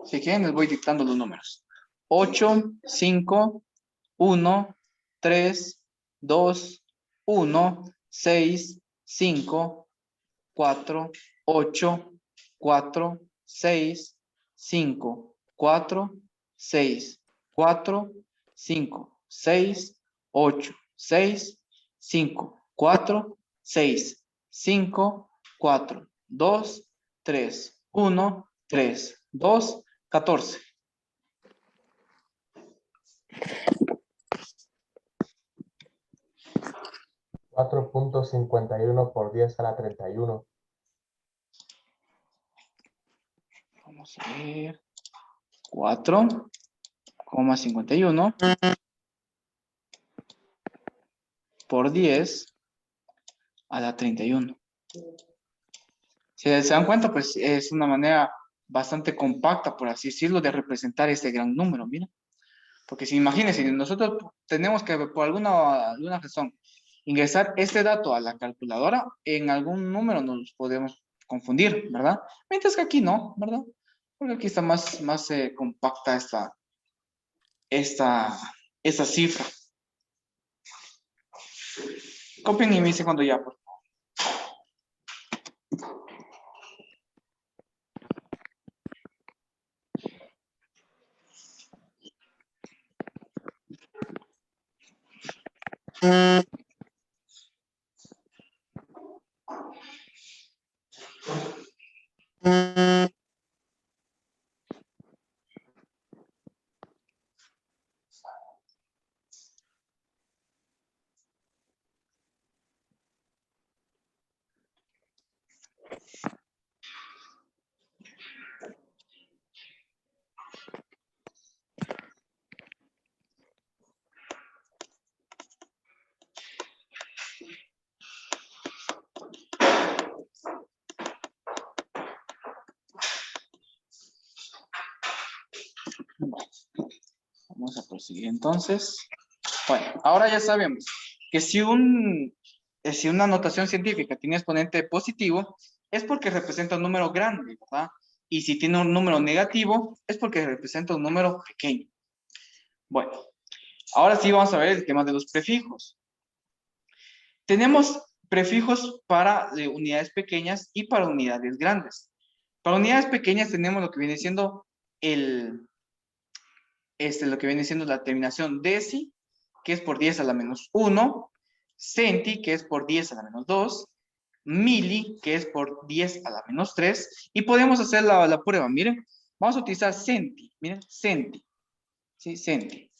Si quieren, les voy dictando los números. 8, 5, 1, 3, 2, 1, 6, 5, 4, 8, 4, 6, 5, 4, 6, 4, 5, 6, 8, 6, 5, 4, 6, 5, 4, 2, 3, 1, 3, 2, 14. $4.51 por 10 a la 31. Vamos a ver. 4,51 por 10 a la 31. Si se dan cuenta, pues es una manera bastante compacta, por así decirlo, de representar este gran número, mira. Porque si imagínense, nosotros tenemos que, por alguna razón, ingresar este dato a la calculadora, en algún número nos podemos confundir, ¿verdad? Mientras que aquí no, ¿verdad? Porque aquí está más compacta esta cifra. Copien y me dice cuando ya, por favor. Vamos a proseguir entonces. Bueno, ahora ya sabemos que si una notación científica tiene exponente positivo, es porque representa un número grande, ¿verdad? Y si tiene un número negativo, es porque representa un número pequeño. Bueno, ahora sí vamos a ver el tema de los prefijos. Tenemos prefijos para unidades pequeñas y para unidades grandes. Para unidades pequeñas tenemos lo que viene siendo lo que viene siendo la terminación deci, que es por 10 a la menos 1, centi, que es por 10 a la menos 2, mili, que es por 10 a la menos 3, y podemos hacer la prueba, miren, vamos a utilizar centi, miren, centi, ¿sí? Centi.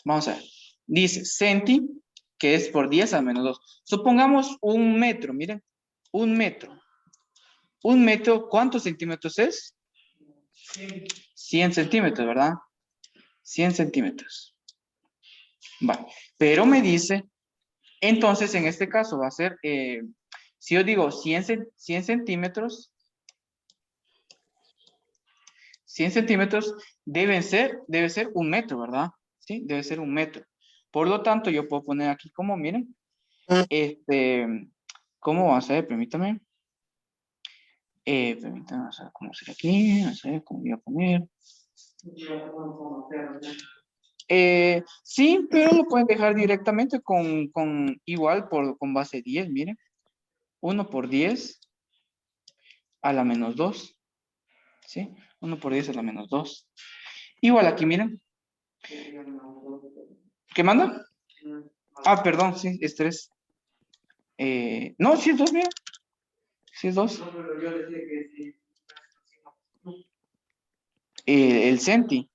Vamos a ver, dice centi, que es por 10 a la menos 2. Supongamos un metro, miren, un metro. Un metro, ¿cuántos centímetros es? 100 centímetros, ¿verdad? 100 centímetros. Vale, pero me dice, entonces en este caso va a ser, si yo digo 100 centímetros, 100 centímetros debe ser un metro, ¿verdad? Sí, debe ser un metro. Por lo tanto, yo puedo poner aquí como, miren, ¿cómo va a ser? Permítame. Permítame, vamos a ver cómo será aquí, vamos a ver cómo voy a poner. Sí, pero lo pueden dejar directamente igual con base 10, miren. 1 por 10 a la menos 2. ¿Sí? 1 por 10 a la menos 2. Igual aquí, miren. ¿Qué manda? Ah, perdón, sí, es 3. No, sí es 2, mira. Sí es 2. El centi.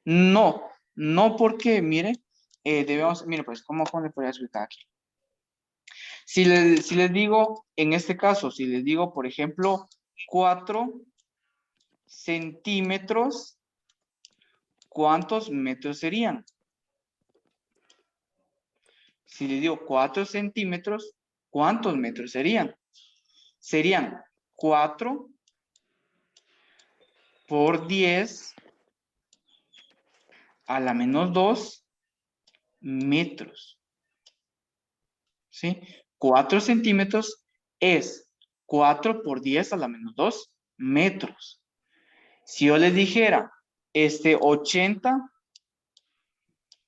No, no porque, mire, debemos, mire, pues, ¿cómo le podría explicar aquí? Si les digo, en este caso, si les digo, por ejemplo, 4 centímetros, ¿cuántos metros serían? Si les digo 4 centímetros, ¿cuántos metros serían? Serían 4 por 10 a la menos 2 metros. ¿Sí? 4 centímetros es 4 por 10 a la menos 2 metros. Si yo les dijera 80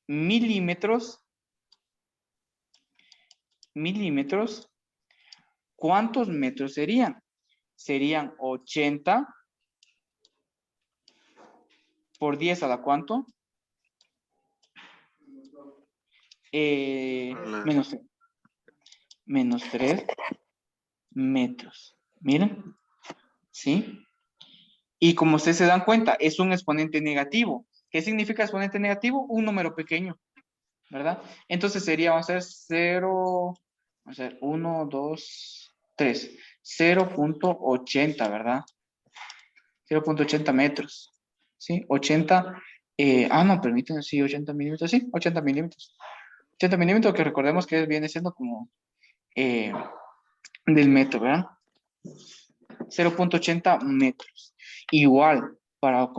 milímetros, ¿cuántos metros serían? Serían 80 por 10 a la ¿cuánto? Menos 3 metros. Miren. ¿Sí? Y como ustedes se dan cuenta, es un exponente negativo. ¿Qué significa exponente negativo? Un número pequeño, ¿verdad? Entonces sería, vamos a hacer 0, vamos a hacer 1, 2, 3, 0.80, ¿verdad? 0.80 metros, ¿sí? 80, no, permítanme, sí, 80 milímetros, sí, 80 milímetros. 80 milímetros que recordemos que viene siendo como del metro, ¿verdad? 0.80 metros. Igual, para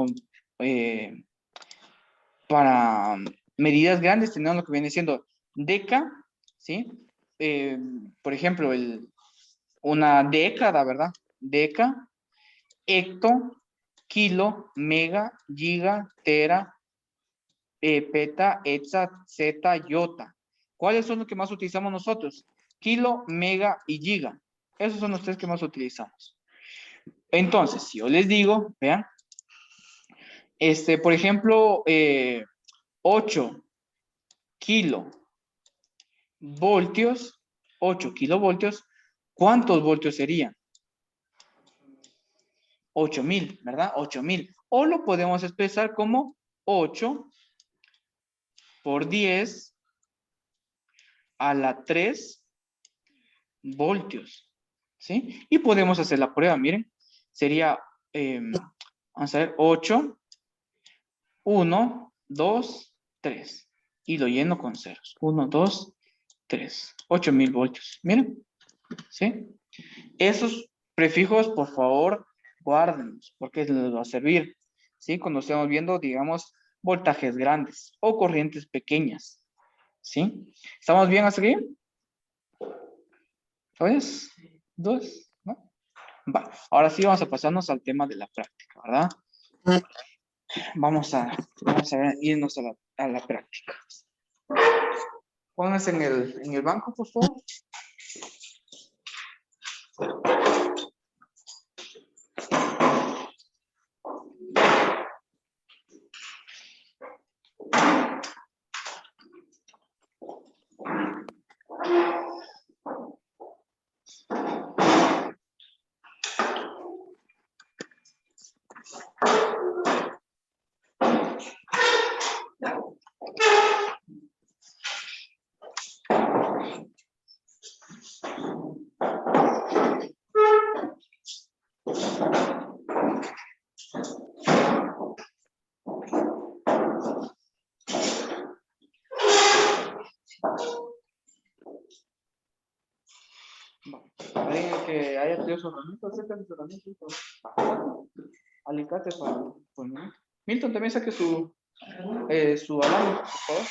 medidas grandes tenemos lo que viene siendo deca, ¿sí? Por ejemplo, una década, ¿verdad? Deca, hecto, kilo, mega, giga, tera, peta, hexa, zeta, iota. ¿Cuáles son los que más utilizamos nosotros? Kilo, mega y giga. Esos son los tres que más utilizamos. Entonces, si yo les digo, vean, por ejemplo, 8 kilovoltios, 8 kilovoltios, ¿cuántos voltios serían? 8000, ¿verdad? 8000. O lo podemos expresar como 8 por 10 a la 3 voltios, ¿sí? Y podemos hacer la prueba, miren. Sería, vamos a ver, 8, 1, 2, 3. Y lo lleno con ceros. 1, 2, 3. 8000 voltios. Miren, ¿sí? Esos prefijos, por favor, guárdenlos, porque les va a servir, ¿sí? Cuando estemos viendo, digamos, voltajes grandes o corrientes pequeñas, ¿sí? ¿Estamos bien hasta aquí? ¿Sabes? ¿Dos? ¿No? Va. Ahora sí vamos a pasarnos al tema de la práctica, ¿verdad? Vamos a irnos a la práctica. Pónganse en el banco, por favor. Alguien que haya tenido su herramienta, acerca de su herramienta. Alicate para Milton. Milton, también saque su alarma, por favor.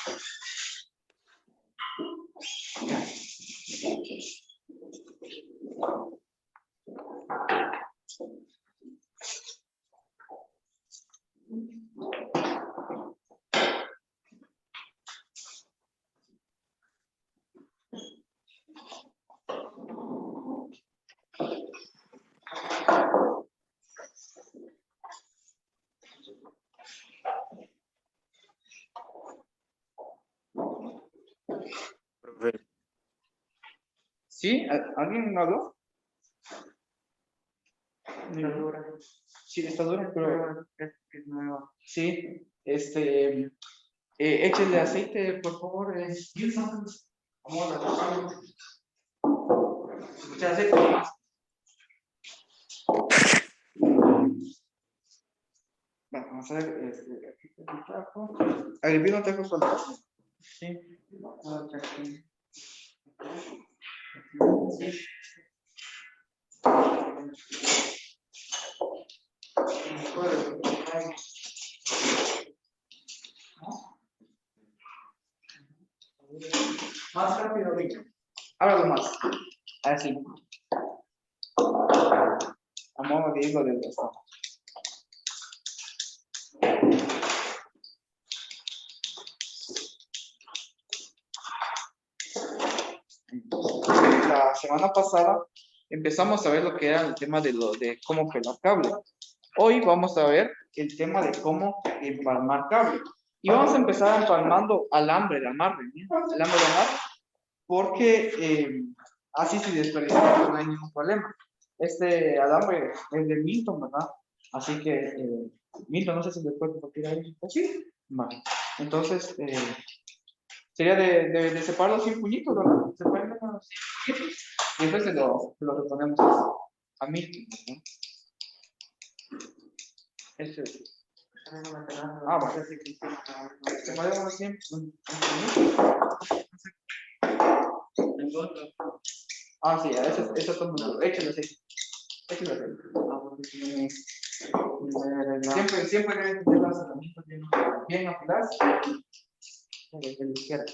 ¿Sí? ¿Alguien habló? Está dura. Sí, está dura, pero es nueva. Sí, échale aceite, por favor. Vamos a Se hace con más. Bueno, vamos a ver. Agripino te soltar. Sí. Aquí. Más rápido, Víctor. Hágalo más. Así. Vamos a dividirlo del resto. La semana pasada empezamos a ver lo que era el tema de cómo pelar cable. Hoy vamos a ver el tema de cómo empalmar cable. Y vamos a empezar empalmando alambre de amarre, ¿sí? Alambre de amarre, porque así si desperdiciamos no hay ningún problema. Este alambre es de Milton, ¿verdad? Así que, Milton, no sé si después compartir ahí. Sí. Vale. Entonces, sería de separar los 100 puñitos, ¿verdad? Separar los 100 puñitos y entonces lo reponemos a 1000, ¿no? Este. Vale. Separemos los 100 puñitos. Sí, eso está muy bien. Échale así. Échale así. Siempre deben tener las herramientas bien afiladas. De la izquierda.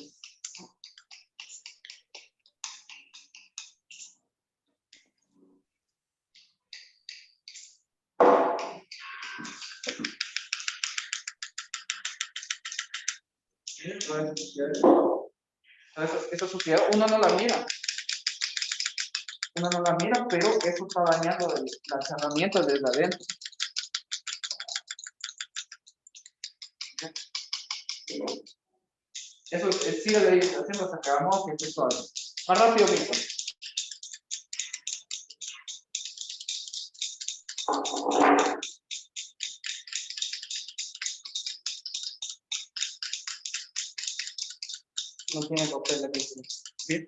Esa suciedad uno no la mira. Uno no la mira, pero eso está dañando las herramientas desde adentro. Eso sigue de ahí haciendo hasta que hagamos que esté suave. Más rápido, Víctor. No tiene papel aquí. ¿Sí?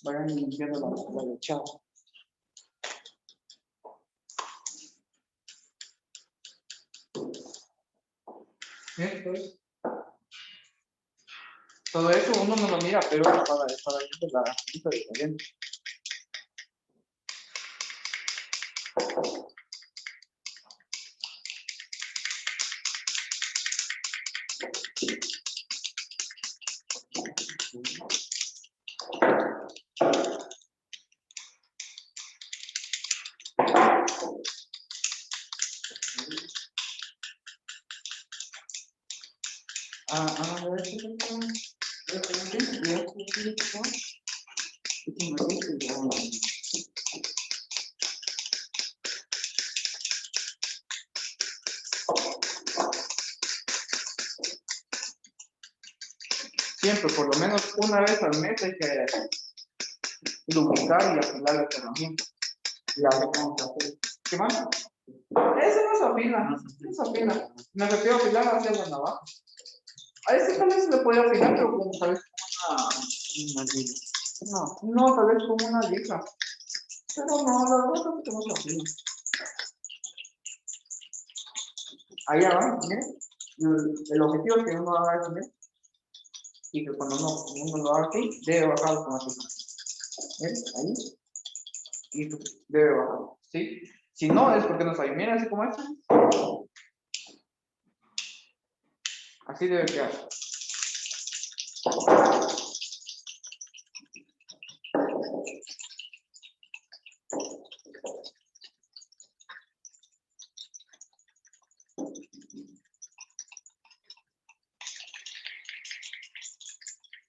Vayan limpiando la lechada. Bien, pues. Todo eso uno no lo mira, pero para la vista de adentro. Siempre, por lo menos una vez al mes hay que lubricar y afilar las herramientas. Y ahora vamos a hacer. ¿Qué más? Ese no se afila, no se afila. Me refiero a afilar hacia la navaja. A ese tal vez se le puede afilar, pero como tal vez como una lija. No, tal vez como una lija. Pero no, la verdad es que no se afila. Ahí abajo, miren. El objetivo es que uno haga eso, ¿ves? Y que cuando uno lo haga así, debe bajar automáticamente. ¿Ves? Ahí. Y debe bajar. ¿Sí? Si no, es porque no sabe. Miren así como es. Así debe quedar.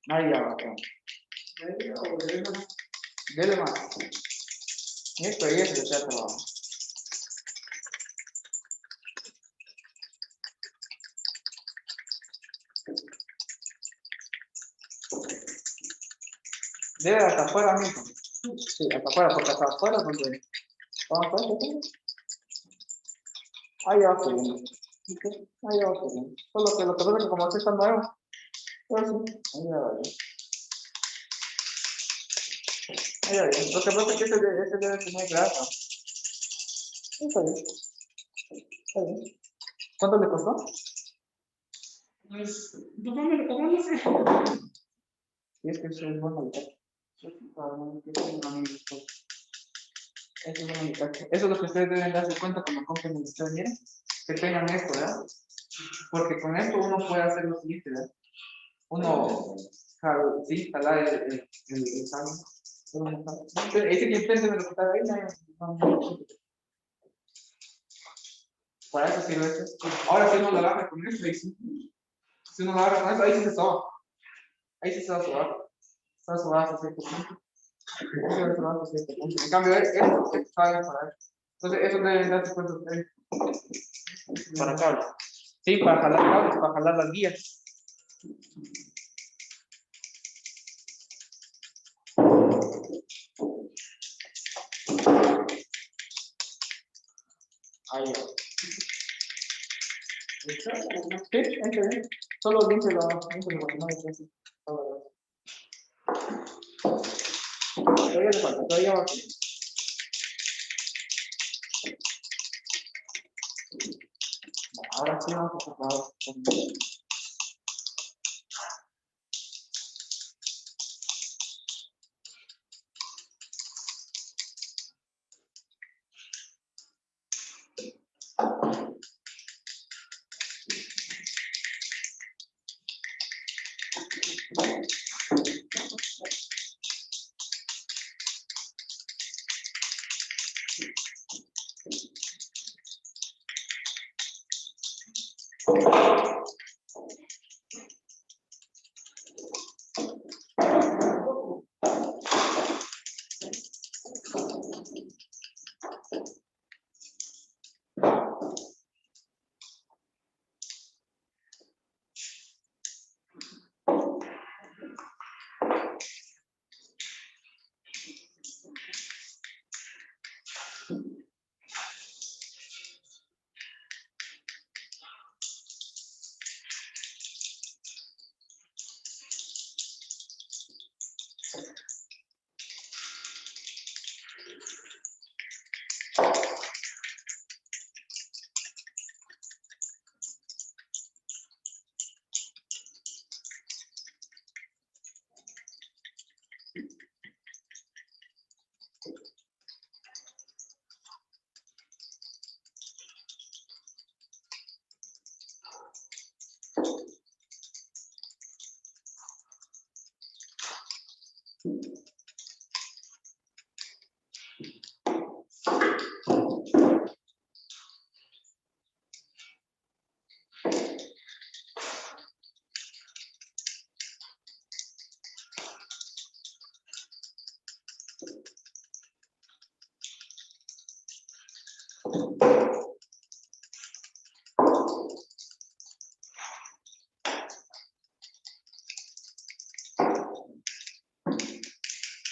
Ahí ya va. Dele más. Esto ahí es de echar trabajo. Debe hasta afuera mismo. Sí, hasta afuera, porque hasta afuera es donde... Vamos a ver, ahí va subiendo. Ok, ahí va subiendo. Solo que lo que pasa es que como este está nuevo, pues sí, ahí va bien. Ahí va bien. Lo que pasa es que ese debe tener grasa. Está bien. Está bien. ¿Cuánto le costó? Pues, ¿dónde me lo pongo? No sé. Sí, es que eso es bueno. Eso es lo que ustedes deben darse cuenta cuando compren el ustedes, miren, que tengan esto, ¿verdad? Porque con esto uno puede hacer lo siguiente, ¿verdad? Uno, sí, jalar el sable. Ese que intente me lo quitar ahí, no. Para eso sirve esto. Ahora si uno lo agarra con esto, ahí sí. Si uno lo agarra con esto, ahí sí se soba. Ahí sí se va a sobar. Se va a sobar hasta cierto punto. En cambio, esto es para eso. Entonces, eso deben darse cuenta ustedes. Para cables. Sí, para jalar cables, para jalar las guías. Ahí va. Sí, entra bien. Solo límpialo, porque no es así. Todavía le falta, todavía va a ser. Ahora sí vamos a trabajar.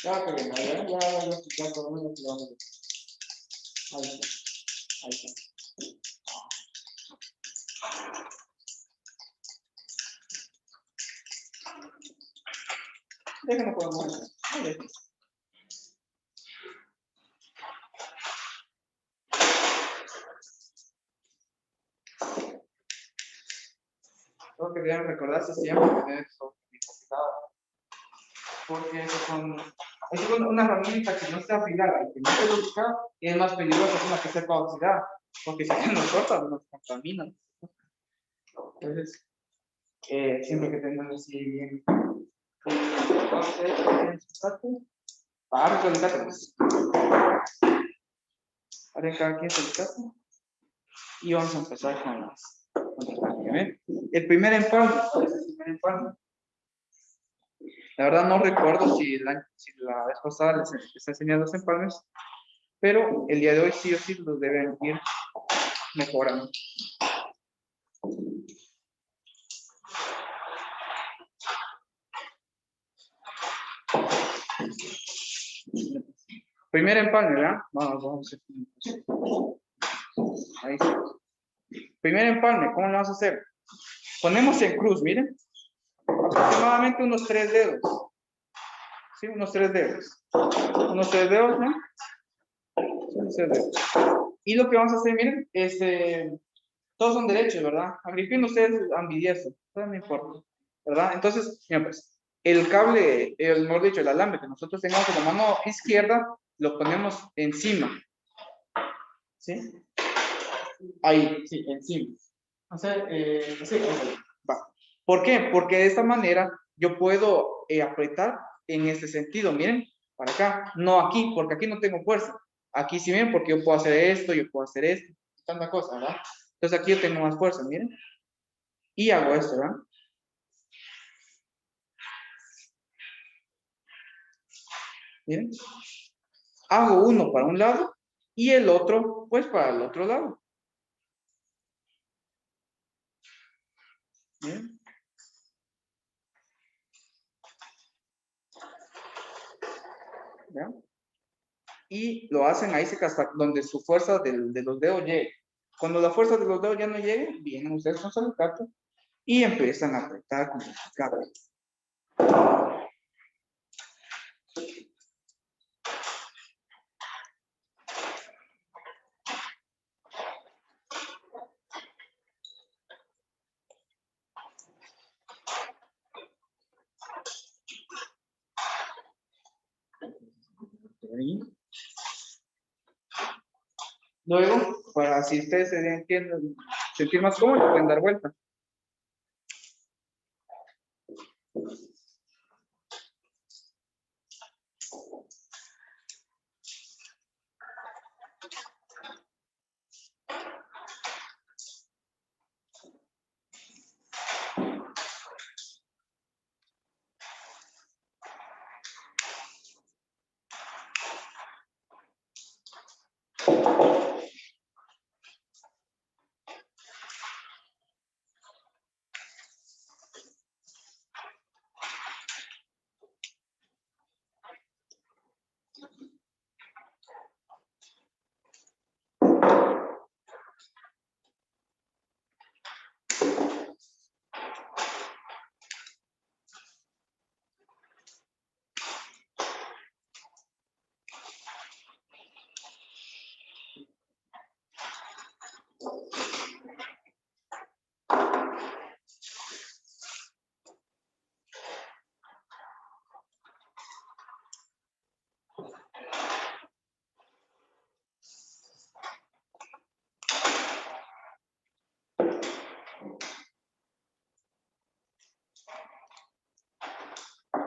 Ya, que bien, ya todo el mundo se lo va a hacer. Ahí está, ahí está. Déjenme por un momento. Tengo que deben recordarse siempre tener eso cuidado. Porque eso son una herramienta que no está afilada y que no se busca y es más peligrosa que una que sepa oxidar. Porque si nos corta, nos contaminan. Entonces, siempre que tengan así bien. Entonces, para realizar ahora cada quien se casa y vamos a empezar con las. El primer empalme. La verdad no recuerdo si la vez pasada les enseñé los empalmes, pero el día de hoy sí o sí los deben ir mejorando. Primer empalme, ¿verdad? Vamos a hacer. Ahí está. Primer empalme, ¿cómo lo vamos a hacer? Ponemos en cruz, miren. Aproximadamente unos 3 dedos. ¿Sí? Unos 3 dedos. Unos 3 dedos, ¿no? Unos 3 dedos. Y lo que vamos a hacer, miren, todos son derechos, ¿verdad? Agripino, usted es ambidiestro, no importa, ¿verdad? Entonces, mira, pues, el cable, mejor dicho, el alambre que nosotros tengamos en la mano izquierda, lo ponemos encima. ¿Sí? Ahí, sí, encima. O sea, sí, ahí va. ¿Por qué? Porque de esta manera yo puedo apretar en este sentido, miren, para acá, no aquí, porque aquí no tengo fuerza. Aquí sí, miren, porque yo puedo hacer esto, yo puedo hacer esto, tanta cosa, ¿verdad? Entonces aquí yo tengo más fuerza, miren. Y hago esto, ¿verdad? Miren. Hago uno para un lado y el otro, pues, para el otro lado. Miren. ¿Vean? Y lo hacen ahí hasta donde su fuerza de los dedos llegue. Cuando la fuerza de los dedos ya no llegue, vienen ustedes con su alicate y empiezan a apretar con el alicate. Luego, para si ustedes se entienden, sentir más cómodos, pueden dar vuelta.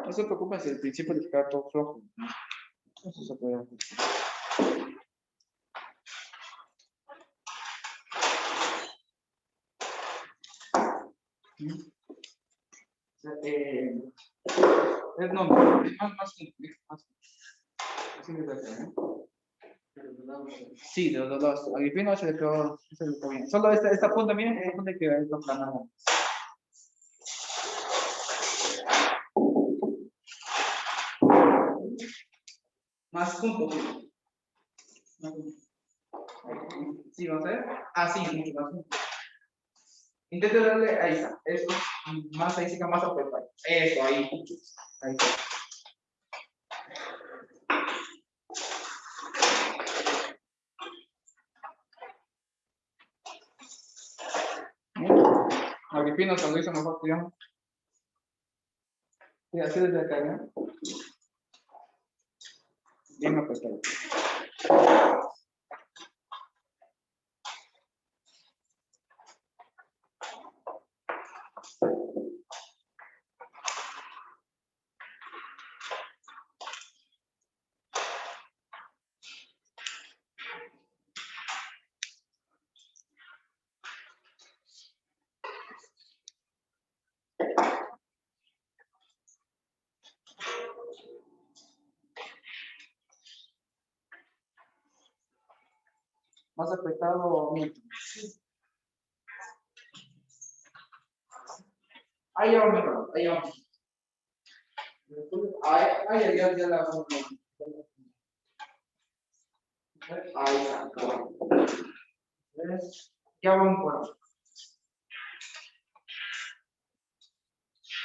No se preocupen si al principio les queda todo flojo. Eso se puede hacer. Es no, más así de verdad, ¿no? Sí, de los dos. A Agripino se le quedó bien. Solo esta punta, miren, es donde queda esto plano. Más puntos. Sí, vamos a ver. Ah, sí, mucho más puntos. Intente darle, ahí está. Eso, más ahí, más apretado. Eso, ahí. Ahí está. Agripino se lo hizo mejor que yo. Sí, así desde acá, ¿no? Bien apretado. Más apretado, miento. Ahí ya vamos, ahí vamos. Ahí ya la vamos. Ahí está. ¿Qué hago en cuatro?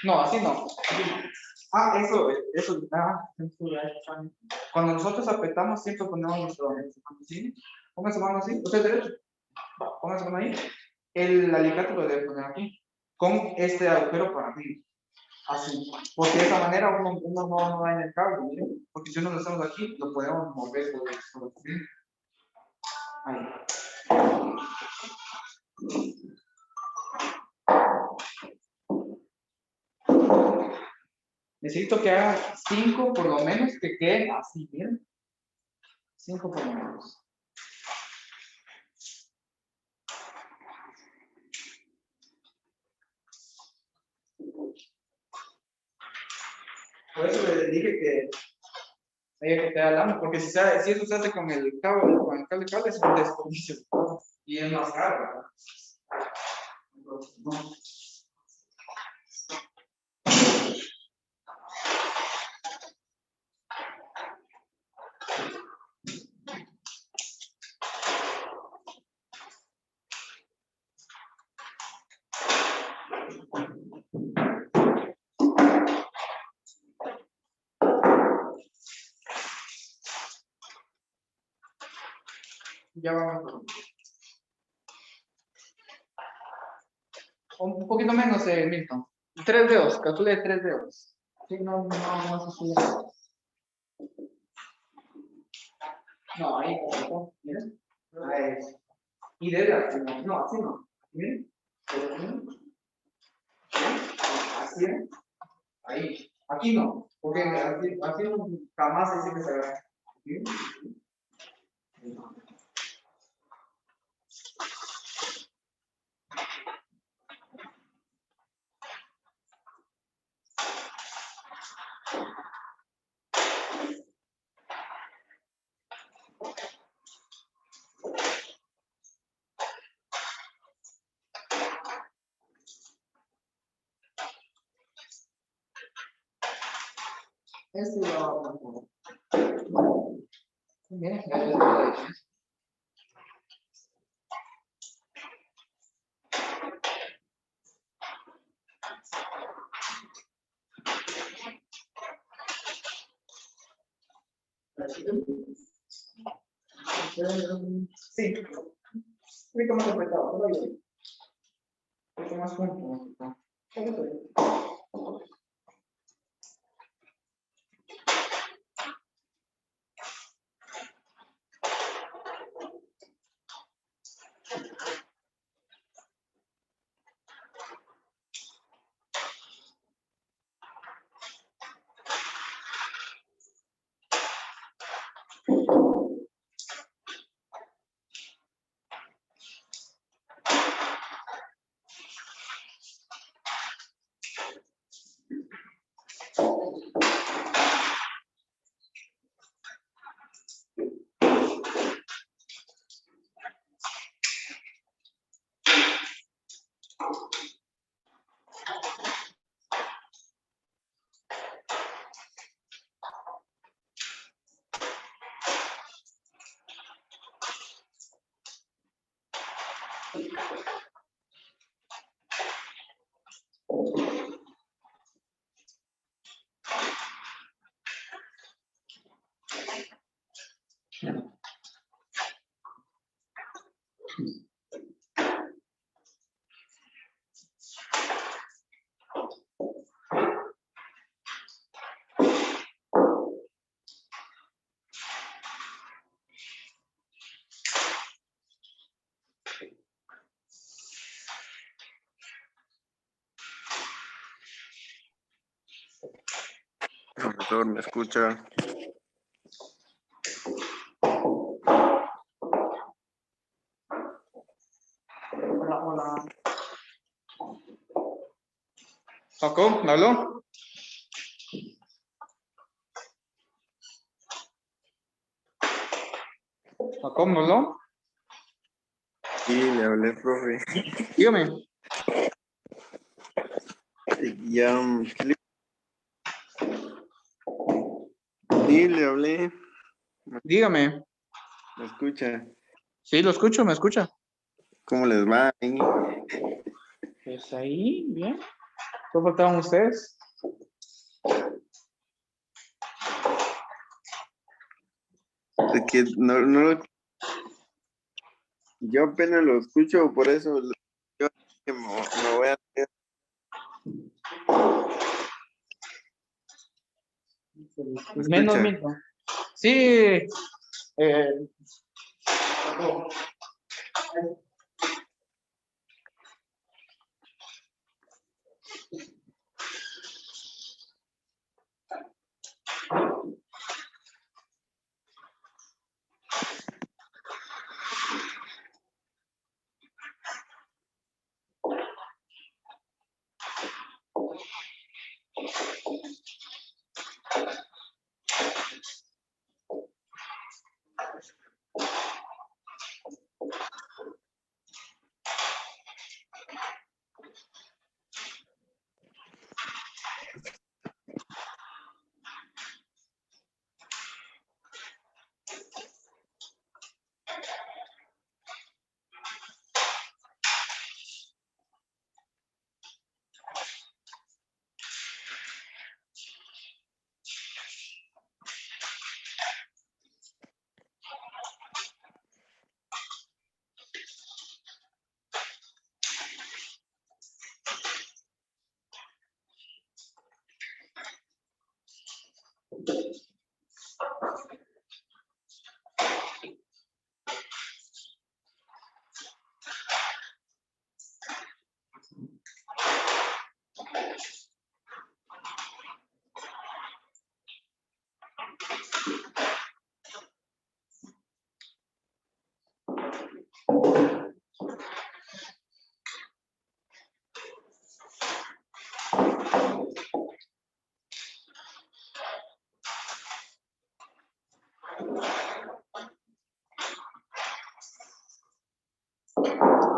No, así no. Así no. Eso. Cuando nosotros apretamos, siempre ponemos nuestro mano así. Pongan su mano así. Usted derecho. Pongan su mano ahí. El alicate lo debe poner aquí. Con este agujero para arriba. Así. Porque de esa manera uno no daña el cable. ¿Miren? Porque si uno lo hacemos aquí, lo podemos mover por aquí. Ahí. Necesito que haga 5 por lo menos que queden así, miren. 5 por lo menos. Por eso les dije que hay que quedar al porque si eso se hace con el cable, es un desperdicio. Y es más caro, ¿verdad? Entonces, no. Ya vamos. Un poquito menos, Milton. 3 dedos, calcule 3 dedos. Sí, no se sube. No, ahí, miren. Ahí. Y desde así, no, así no. Miren. Así, ahí. Aquí no, porque así no, jamás se dice que se agarra. ¿Sí? Este lo vamos a poner. Miren, ya les voy a decir. Sí, un poquito más apretado, todavía. Un poquito más junto. Profesor, ¿me escucha? Hola. Paco, ¿me habló? Paco, ¿me habló? Sí, le hablé, profe. Dígame. Ya, sí, le hablé. Dígame. ¿Me escucha? Sí, lo escucho, ¿me escucha? ¿Cómo les va? Pues ahí, bien. ¿Cómo faltaban ustedes? Es que yo apenas lo escucho, por eso yo que me voy a hacer. ¿Me Menos escucha? mismo. Sí. eh,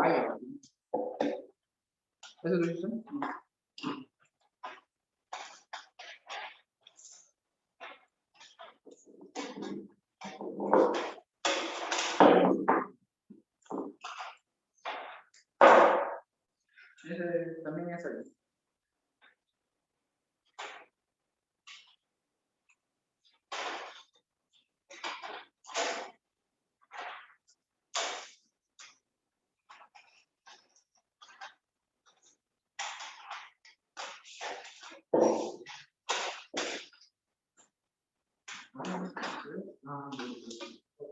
ay, ¿eso lo hizo? Ese también es ahí.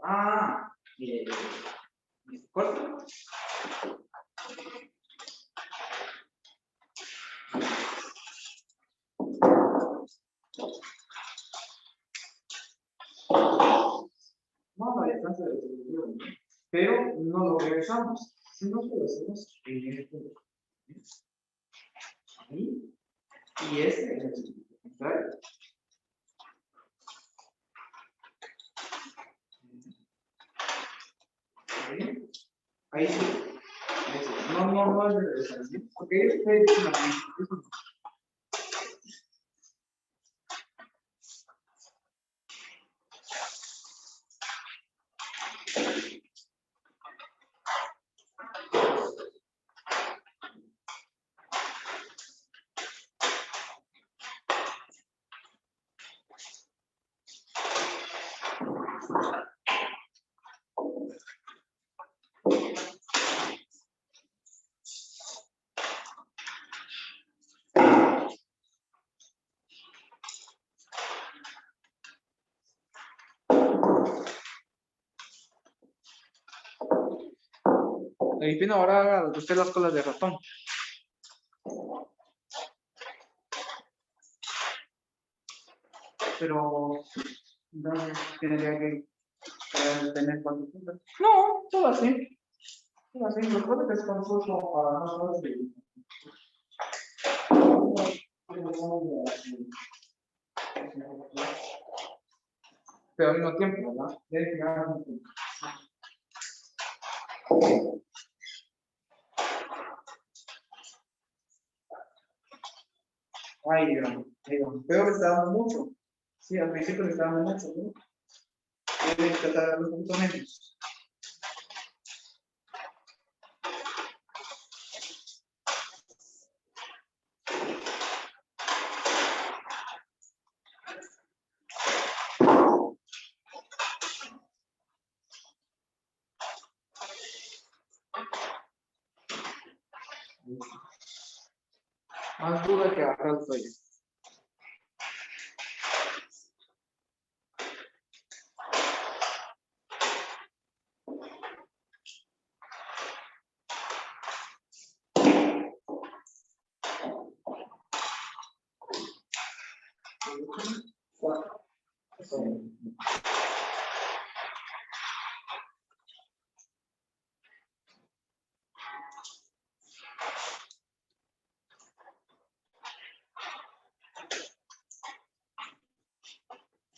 Ah, ¿cuál? No, no hay alcance de solución, pero no lo regresamos, sino que lo hacemos en este ahí y este en el sentido contrario. Ahí, ahí sí, ahí sí. No, no, no es de regresar, ¿sí? Porque este es una Pino, ahora haga usted las colas de ratón. Pero no tendría que tener cuántos puntos. No, todo así. Todo así. Lo puedes descansar para más horas de. Pero al mismo tiempo, ¿verdad? Debe llegar a un punto. Ay, Dios, pero le está dando mucho. Sí, al principio le está dando mucho, ¿no? Deben tratar un poquito menos. Más dura que agarrar el cuello.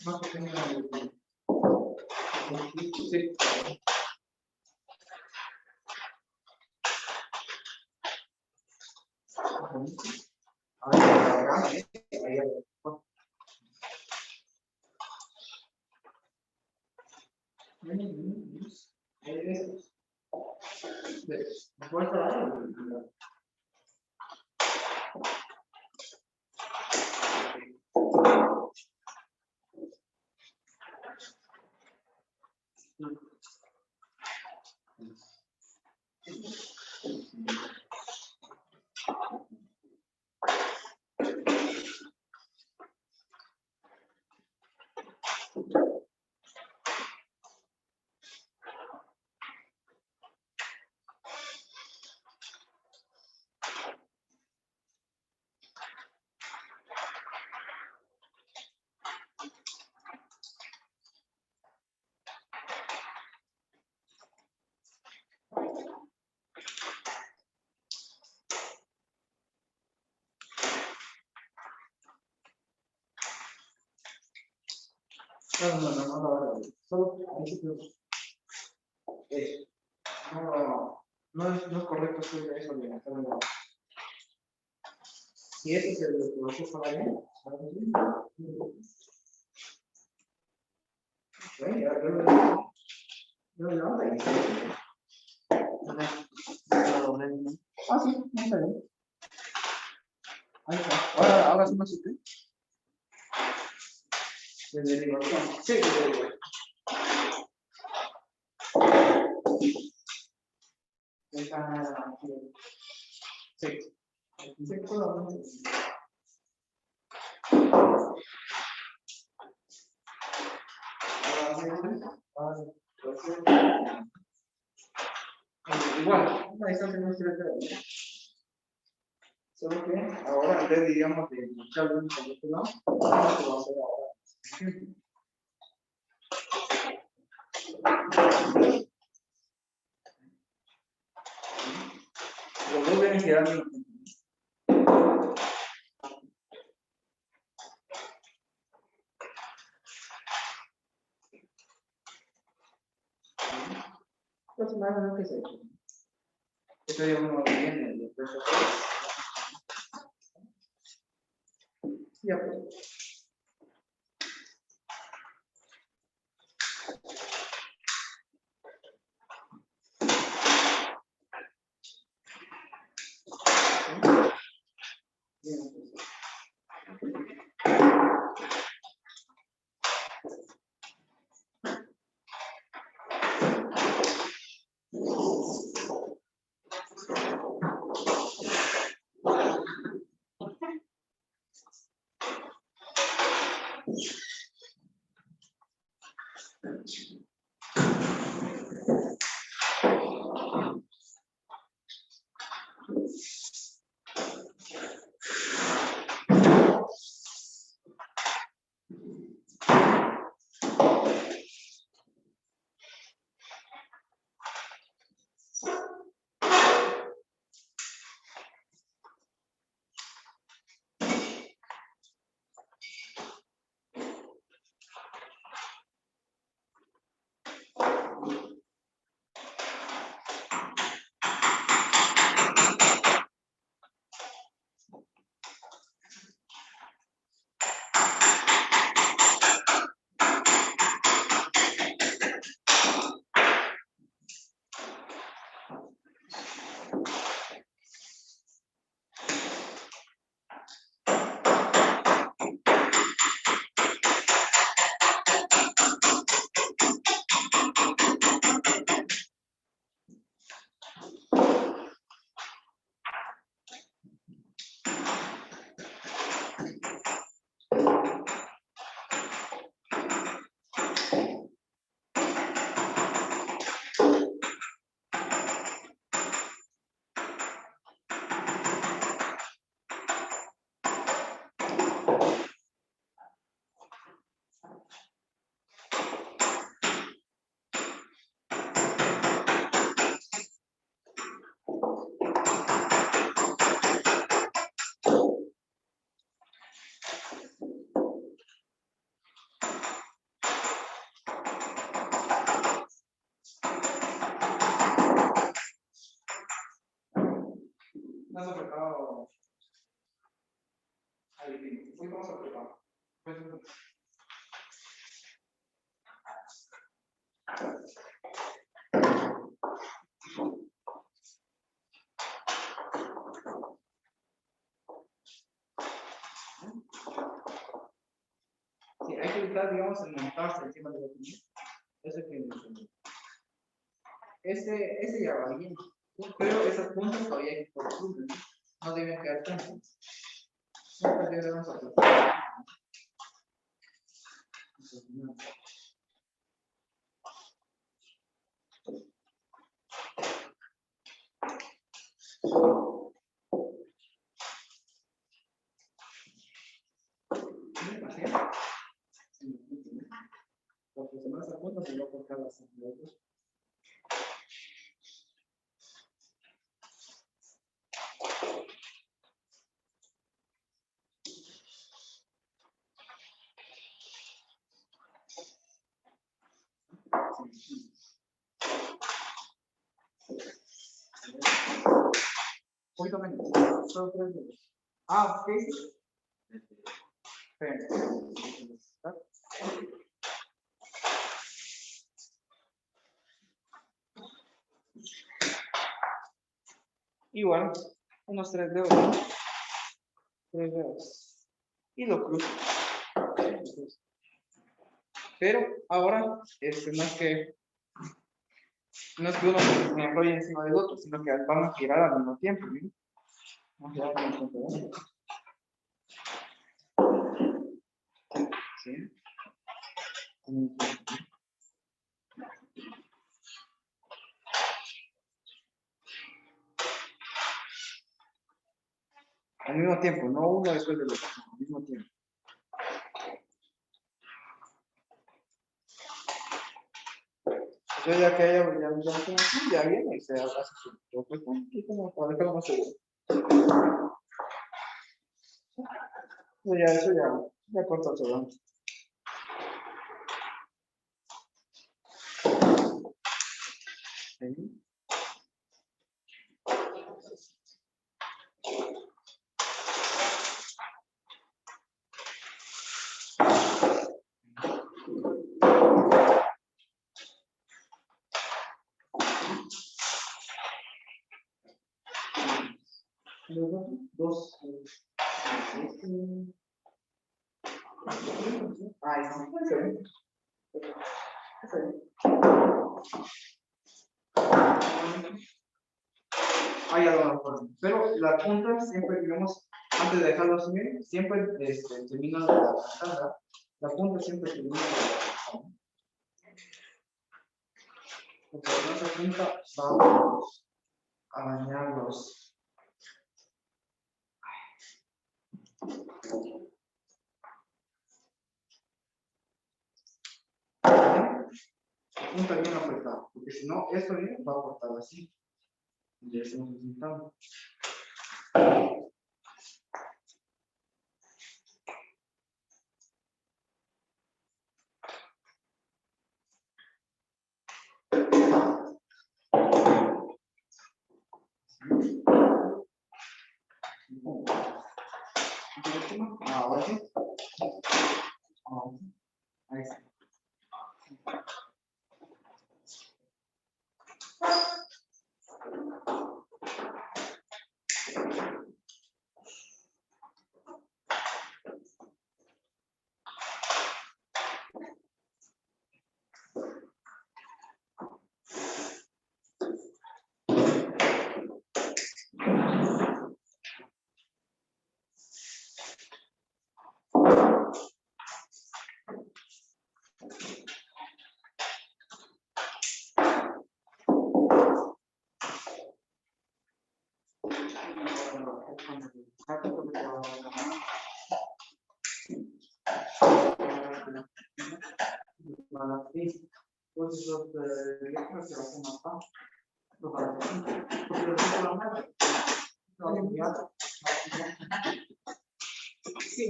Más que tenga sí. No. Solo no es correcto hacer eso de hacerlo. Si este es el que lo puso para allá, ah, sí, no está bien. Ahí está. Ahora sí me asusté. De derivación. Sí, de derivación. Sí. Sí, puedo. Igual, una distancia no sirve de solo que ahora en vez, digamos, de luchar uno con este lado, lo va a hacer ahora. Los dos deben quedar en pues más o menos que se hecho. Esto ya uno viene de peso. Ya pues. Bien, pues. dificultad, digamos, en montarse encima de la opinión. Eso es que ese ya va bien. Pero esas puntas todavía hay que corregirlas, ¿no? No deben quedar tantas. No debemos hacer. Porque se me hace punto, se va a cortar las dos. Poquito menos, solo 3 dedos. Ah, ok. Igual, unos 3 dedos. 3 dedos. Y lo cruzo. Pero ahora, no es que uno se enrolle encima del otro, sino que van a girar al mismo tiempo. ¿Sí? Vamos a girar al mismo tiempo. ¿Sí? Al mismo tiempo, no uno después del otro, al mismo tiempo. Entonces ya que ya viene y se hace su otro aquí como para dejarlo más seguro. Eso ya corta todo. ¿Sí? Dos. Ahí ya lo forma. Pero la punta siempre, digamos, antes de dejarlo asumir, siempre termina de la tanda. La punta siempre termina de la tanda. Porque con esa punta vamos a bañarlos. Punta bien apretada, porque si no, esto bien va a cortar así. Y ya estamos necesitando. Ahora sí. Ahí está. Pues los letras se hacen acá. Porque los sí.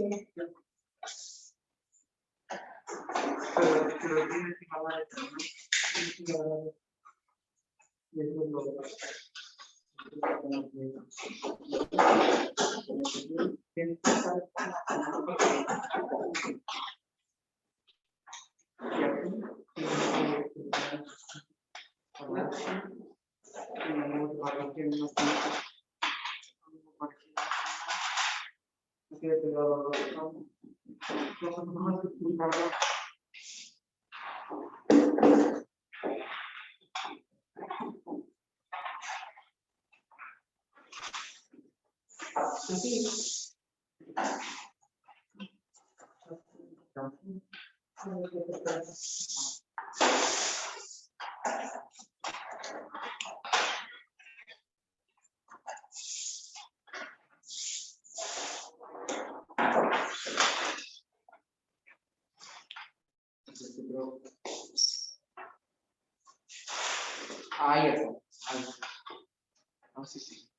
Pero tienes que hablar y eso es lo Ahí está. Ahí está. Ah, sí, sí.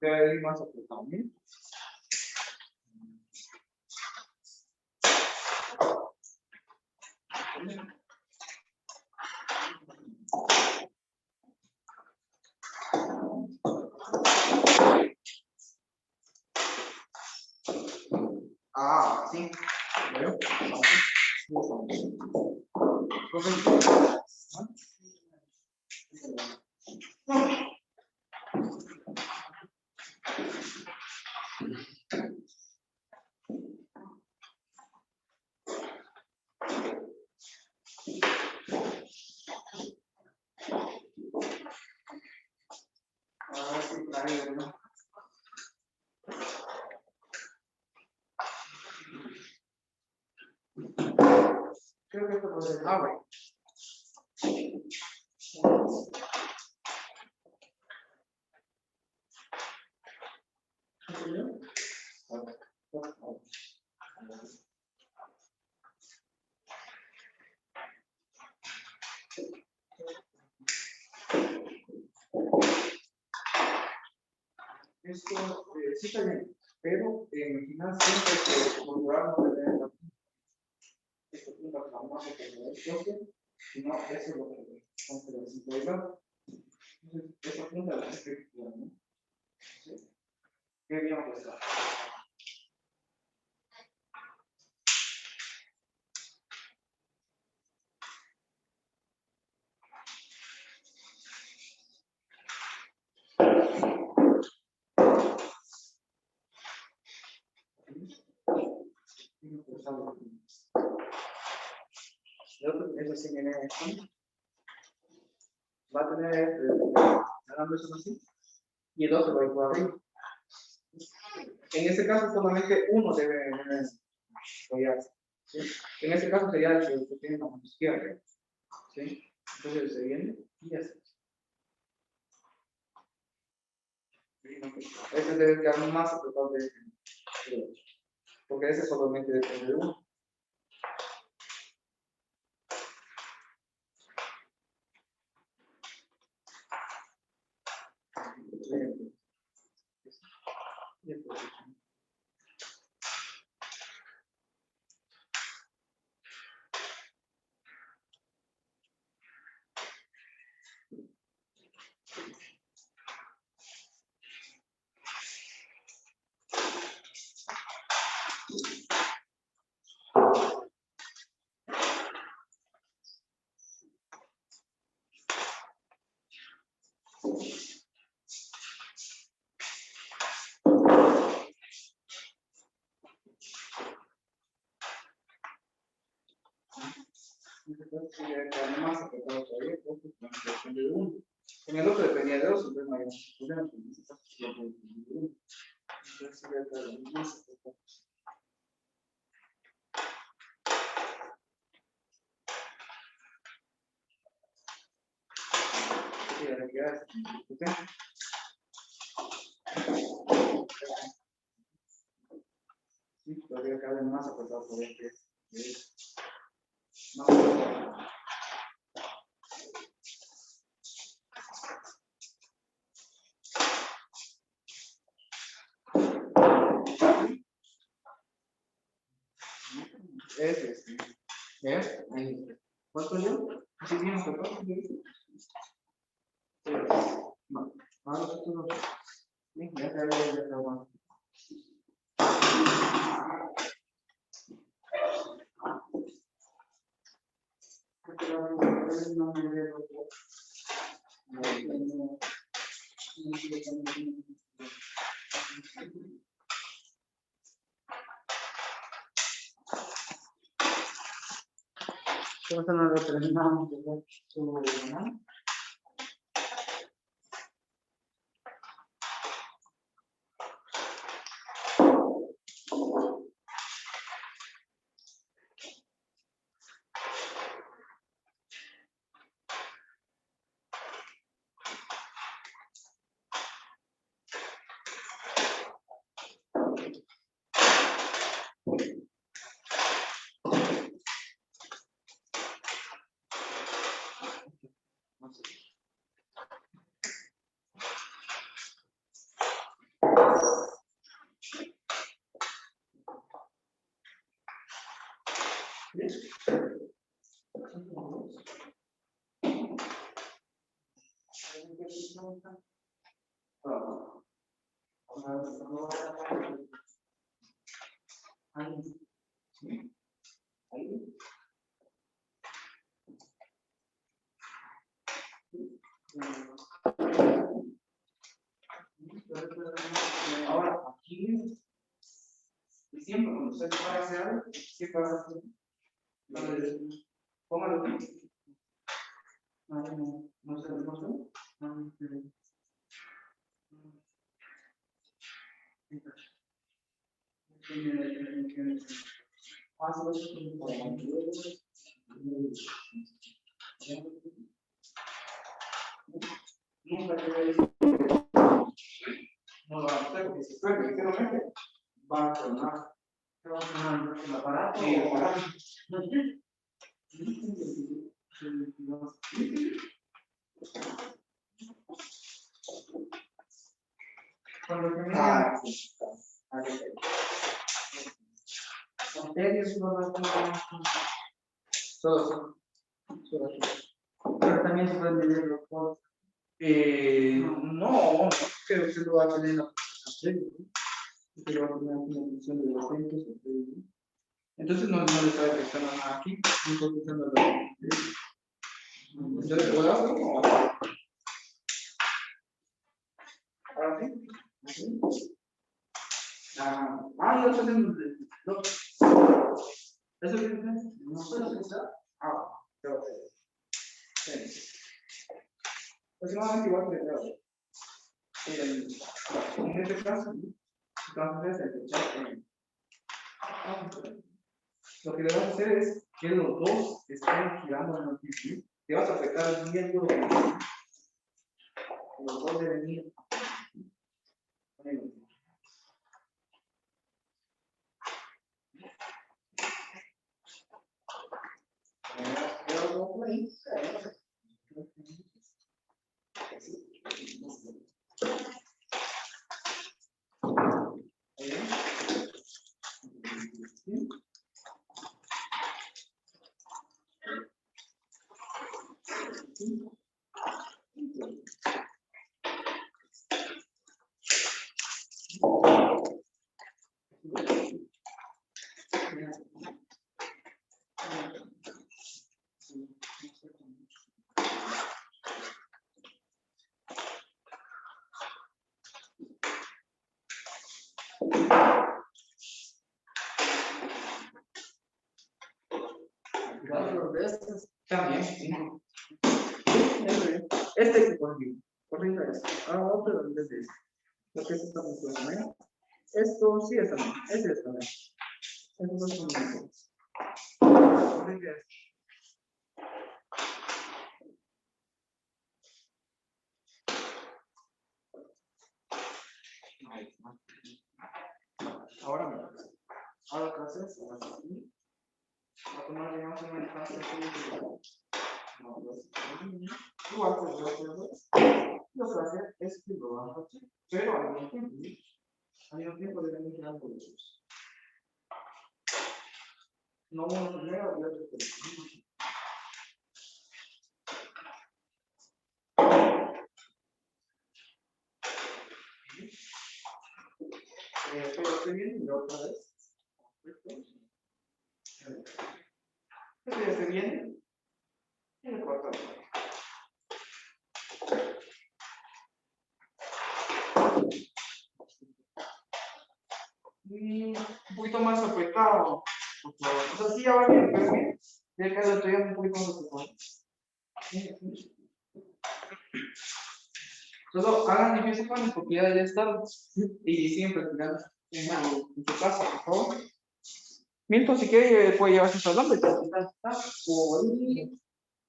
Debe ir más apretado, ¿sí? Ah, sí. Bueno, ahora sí, claro, ¿no? Creo que esto puede ser. Ah, bueno. Esto sí está bien, pero en el final siempre hay que procurarnos de tener esta punta famosa que es el choque, si no, eso es lo que vamos a desintegrar. Entonces, esa punta la hay que estudiar, ¿no? ¿Sí? ¿Qué bien pues está? El otro es así, viene esto. Va a tener ganando eso así y el otro va a ir por arriba. En este caso solamente uno debe apoyarse. ¿Sí? En este caso sería el que usted tiene la mano izquierda. ¿Sí? Entonces se viene y así. Ese debe quedar más apretado de este, porque ese solamente depende de uno. entonces sí debe quedar más apretado todavía, porque depende de 1. En el otro dependía de 2, entonces no había mucho problema, pero en este caso sí depende de 1. Entonces sí debe quedar más apretado. Sí, debe quedar así. Sí, todavía cabe más apretado por el que es más apretado. Ese es. ¿Ves? Ahí. ¿Cuánto yo? Así bien apretado. Ahora tú sí, ya te había grabado. Eso no lo terminamos de ver su, ¿no? Ahora, aquí, y siempre cuando usted va a hacer algo, siempre va a hacer. Póngalo aquí. No sé, no sé. Nunca te voy a decir. No lo va a hacer porque si suelta, sinceramente, va a sonar. Va a sonar el aparato. Sí, el aparato. Cuando termine. Ustedes no van a todos. Pero también se pueden medir los codos. No, creo que lo va a tener en la presentación. Que va a tener una función de los centros. Entonces no le está afectando nada aquí. No está afectando nada. Entonces, ¿puedo hacerlo? Ahora sí. Yo estoy haciendo. No. ¿Eso qué es? No puedo hacer. Pero. Aproximadamente igual que en este caso, entonces lo que le vas a hacer es que los dos estén girando en el tiempo. Te vas a afectar bien duro. Los dos deben ir. Este hay que corregir. Corrija esto. Ah, otro en vez de este. Porque esto está muy bueno, ¿eh? Esto sí está bien. Este está bien. Estos dos son muy buenos. Corrige esto. Ahora me parece. Ahora, ¿qué haces? Ahora sí. A tomar digamos una distancia así. No, igual pues yo sé hacer es que lo bajo aquí, pero al mismo tiempo deben quedar por ellos. No uno primero y otro primero. Pero estoy bien y otra vez. Esto ya estoy bien. Y le corto. Un poquito más apretado, por favor. O sea, sí, ya va bien, pero bien. Ya que lo estoy un poquito más apretado. Solo hagan limpieza con porque ya es tarde. Y siguen practicando en su casa, por favor. Milton, si quiere, puede llevarse su alambre.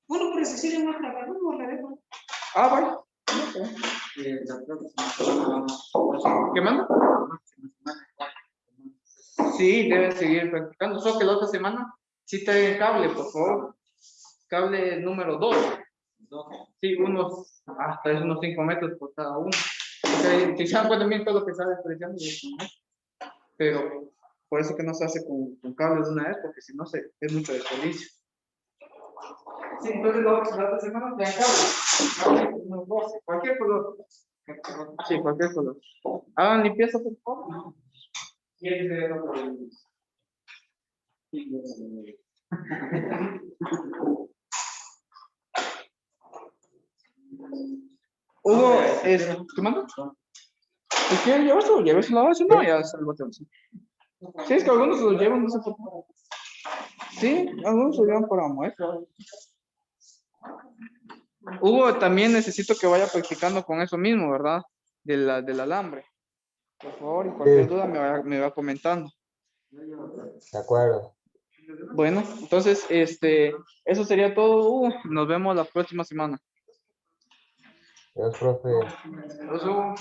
Bueno, pero si sirve más para no lo revés. Ah, vale. ¿Qué manda? Sí, debe seguir practicando. Solo que la otra semana sí trae cable, por favor. Cable número 2. Sí, hasta unos 5 metros por cada uno. Si se dan cuenta bien todo lo que sale despreciando. Pero por eso que no se hace con cables de una vez, porque si no es mucho desperdicio. Sí, entonces la otra semana traen cable. Unos 12, cualquier color. Sí, cualquier color. Hagan limpieza, por favor. Y ahí se ve otro problema. Hugo, ¿qué manda? Si quieren llevárselo, lléveselo a si no, ya se lo botemos. Sí, es que algunos se lo llevan, no sé por qué. Sí, algunos se lo llevan para muestra. Hugo, también necesito que vaya practicando con eso mismo, ¿verdad? Del alambre. Por favor, y cualquier duda me va comentando. De acuerdo. Bueno, entonces, eso sería todo, Hugo. Nos vemos la próxima semana. Dios, profe. Adiós, Hugo.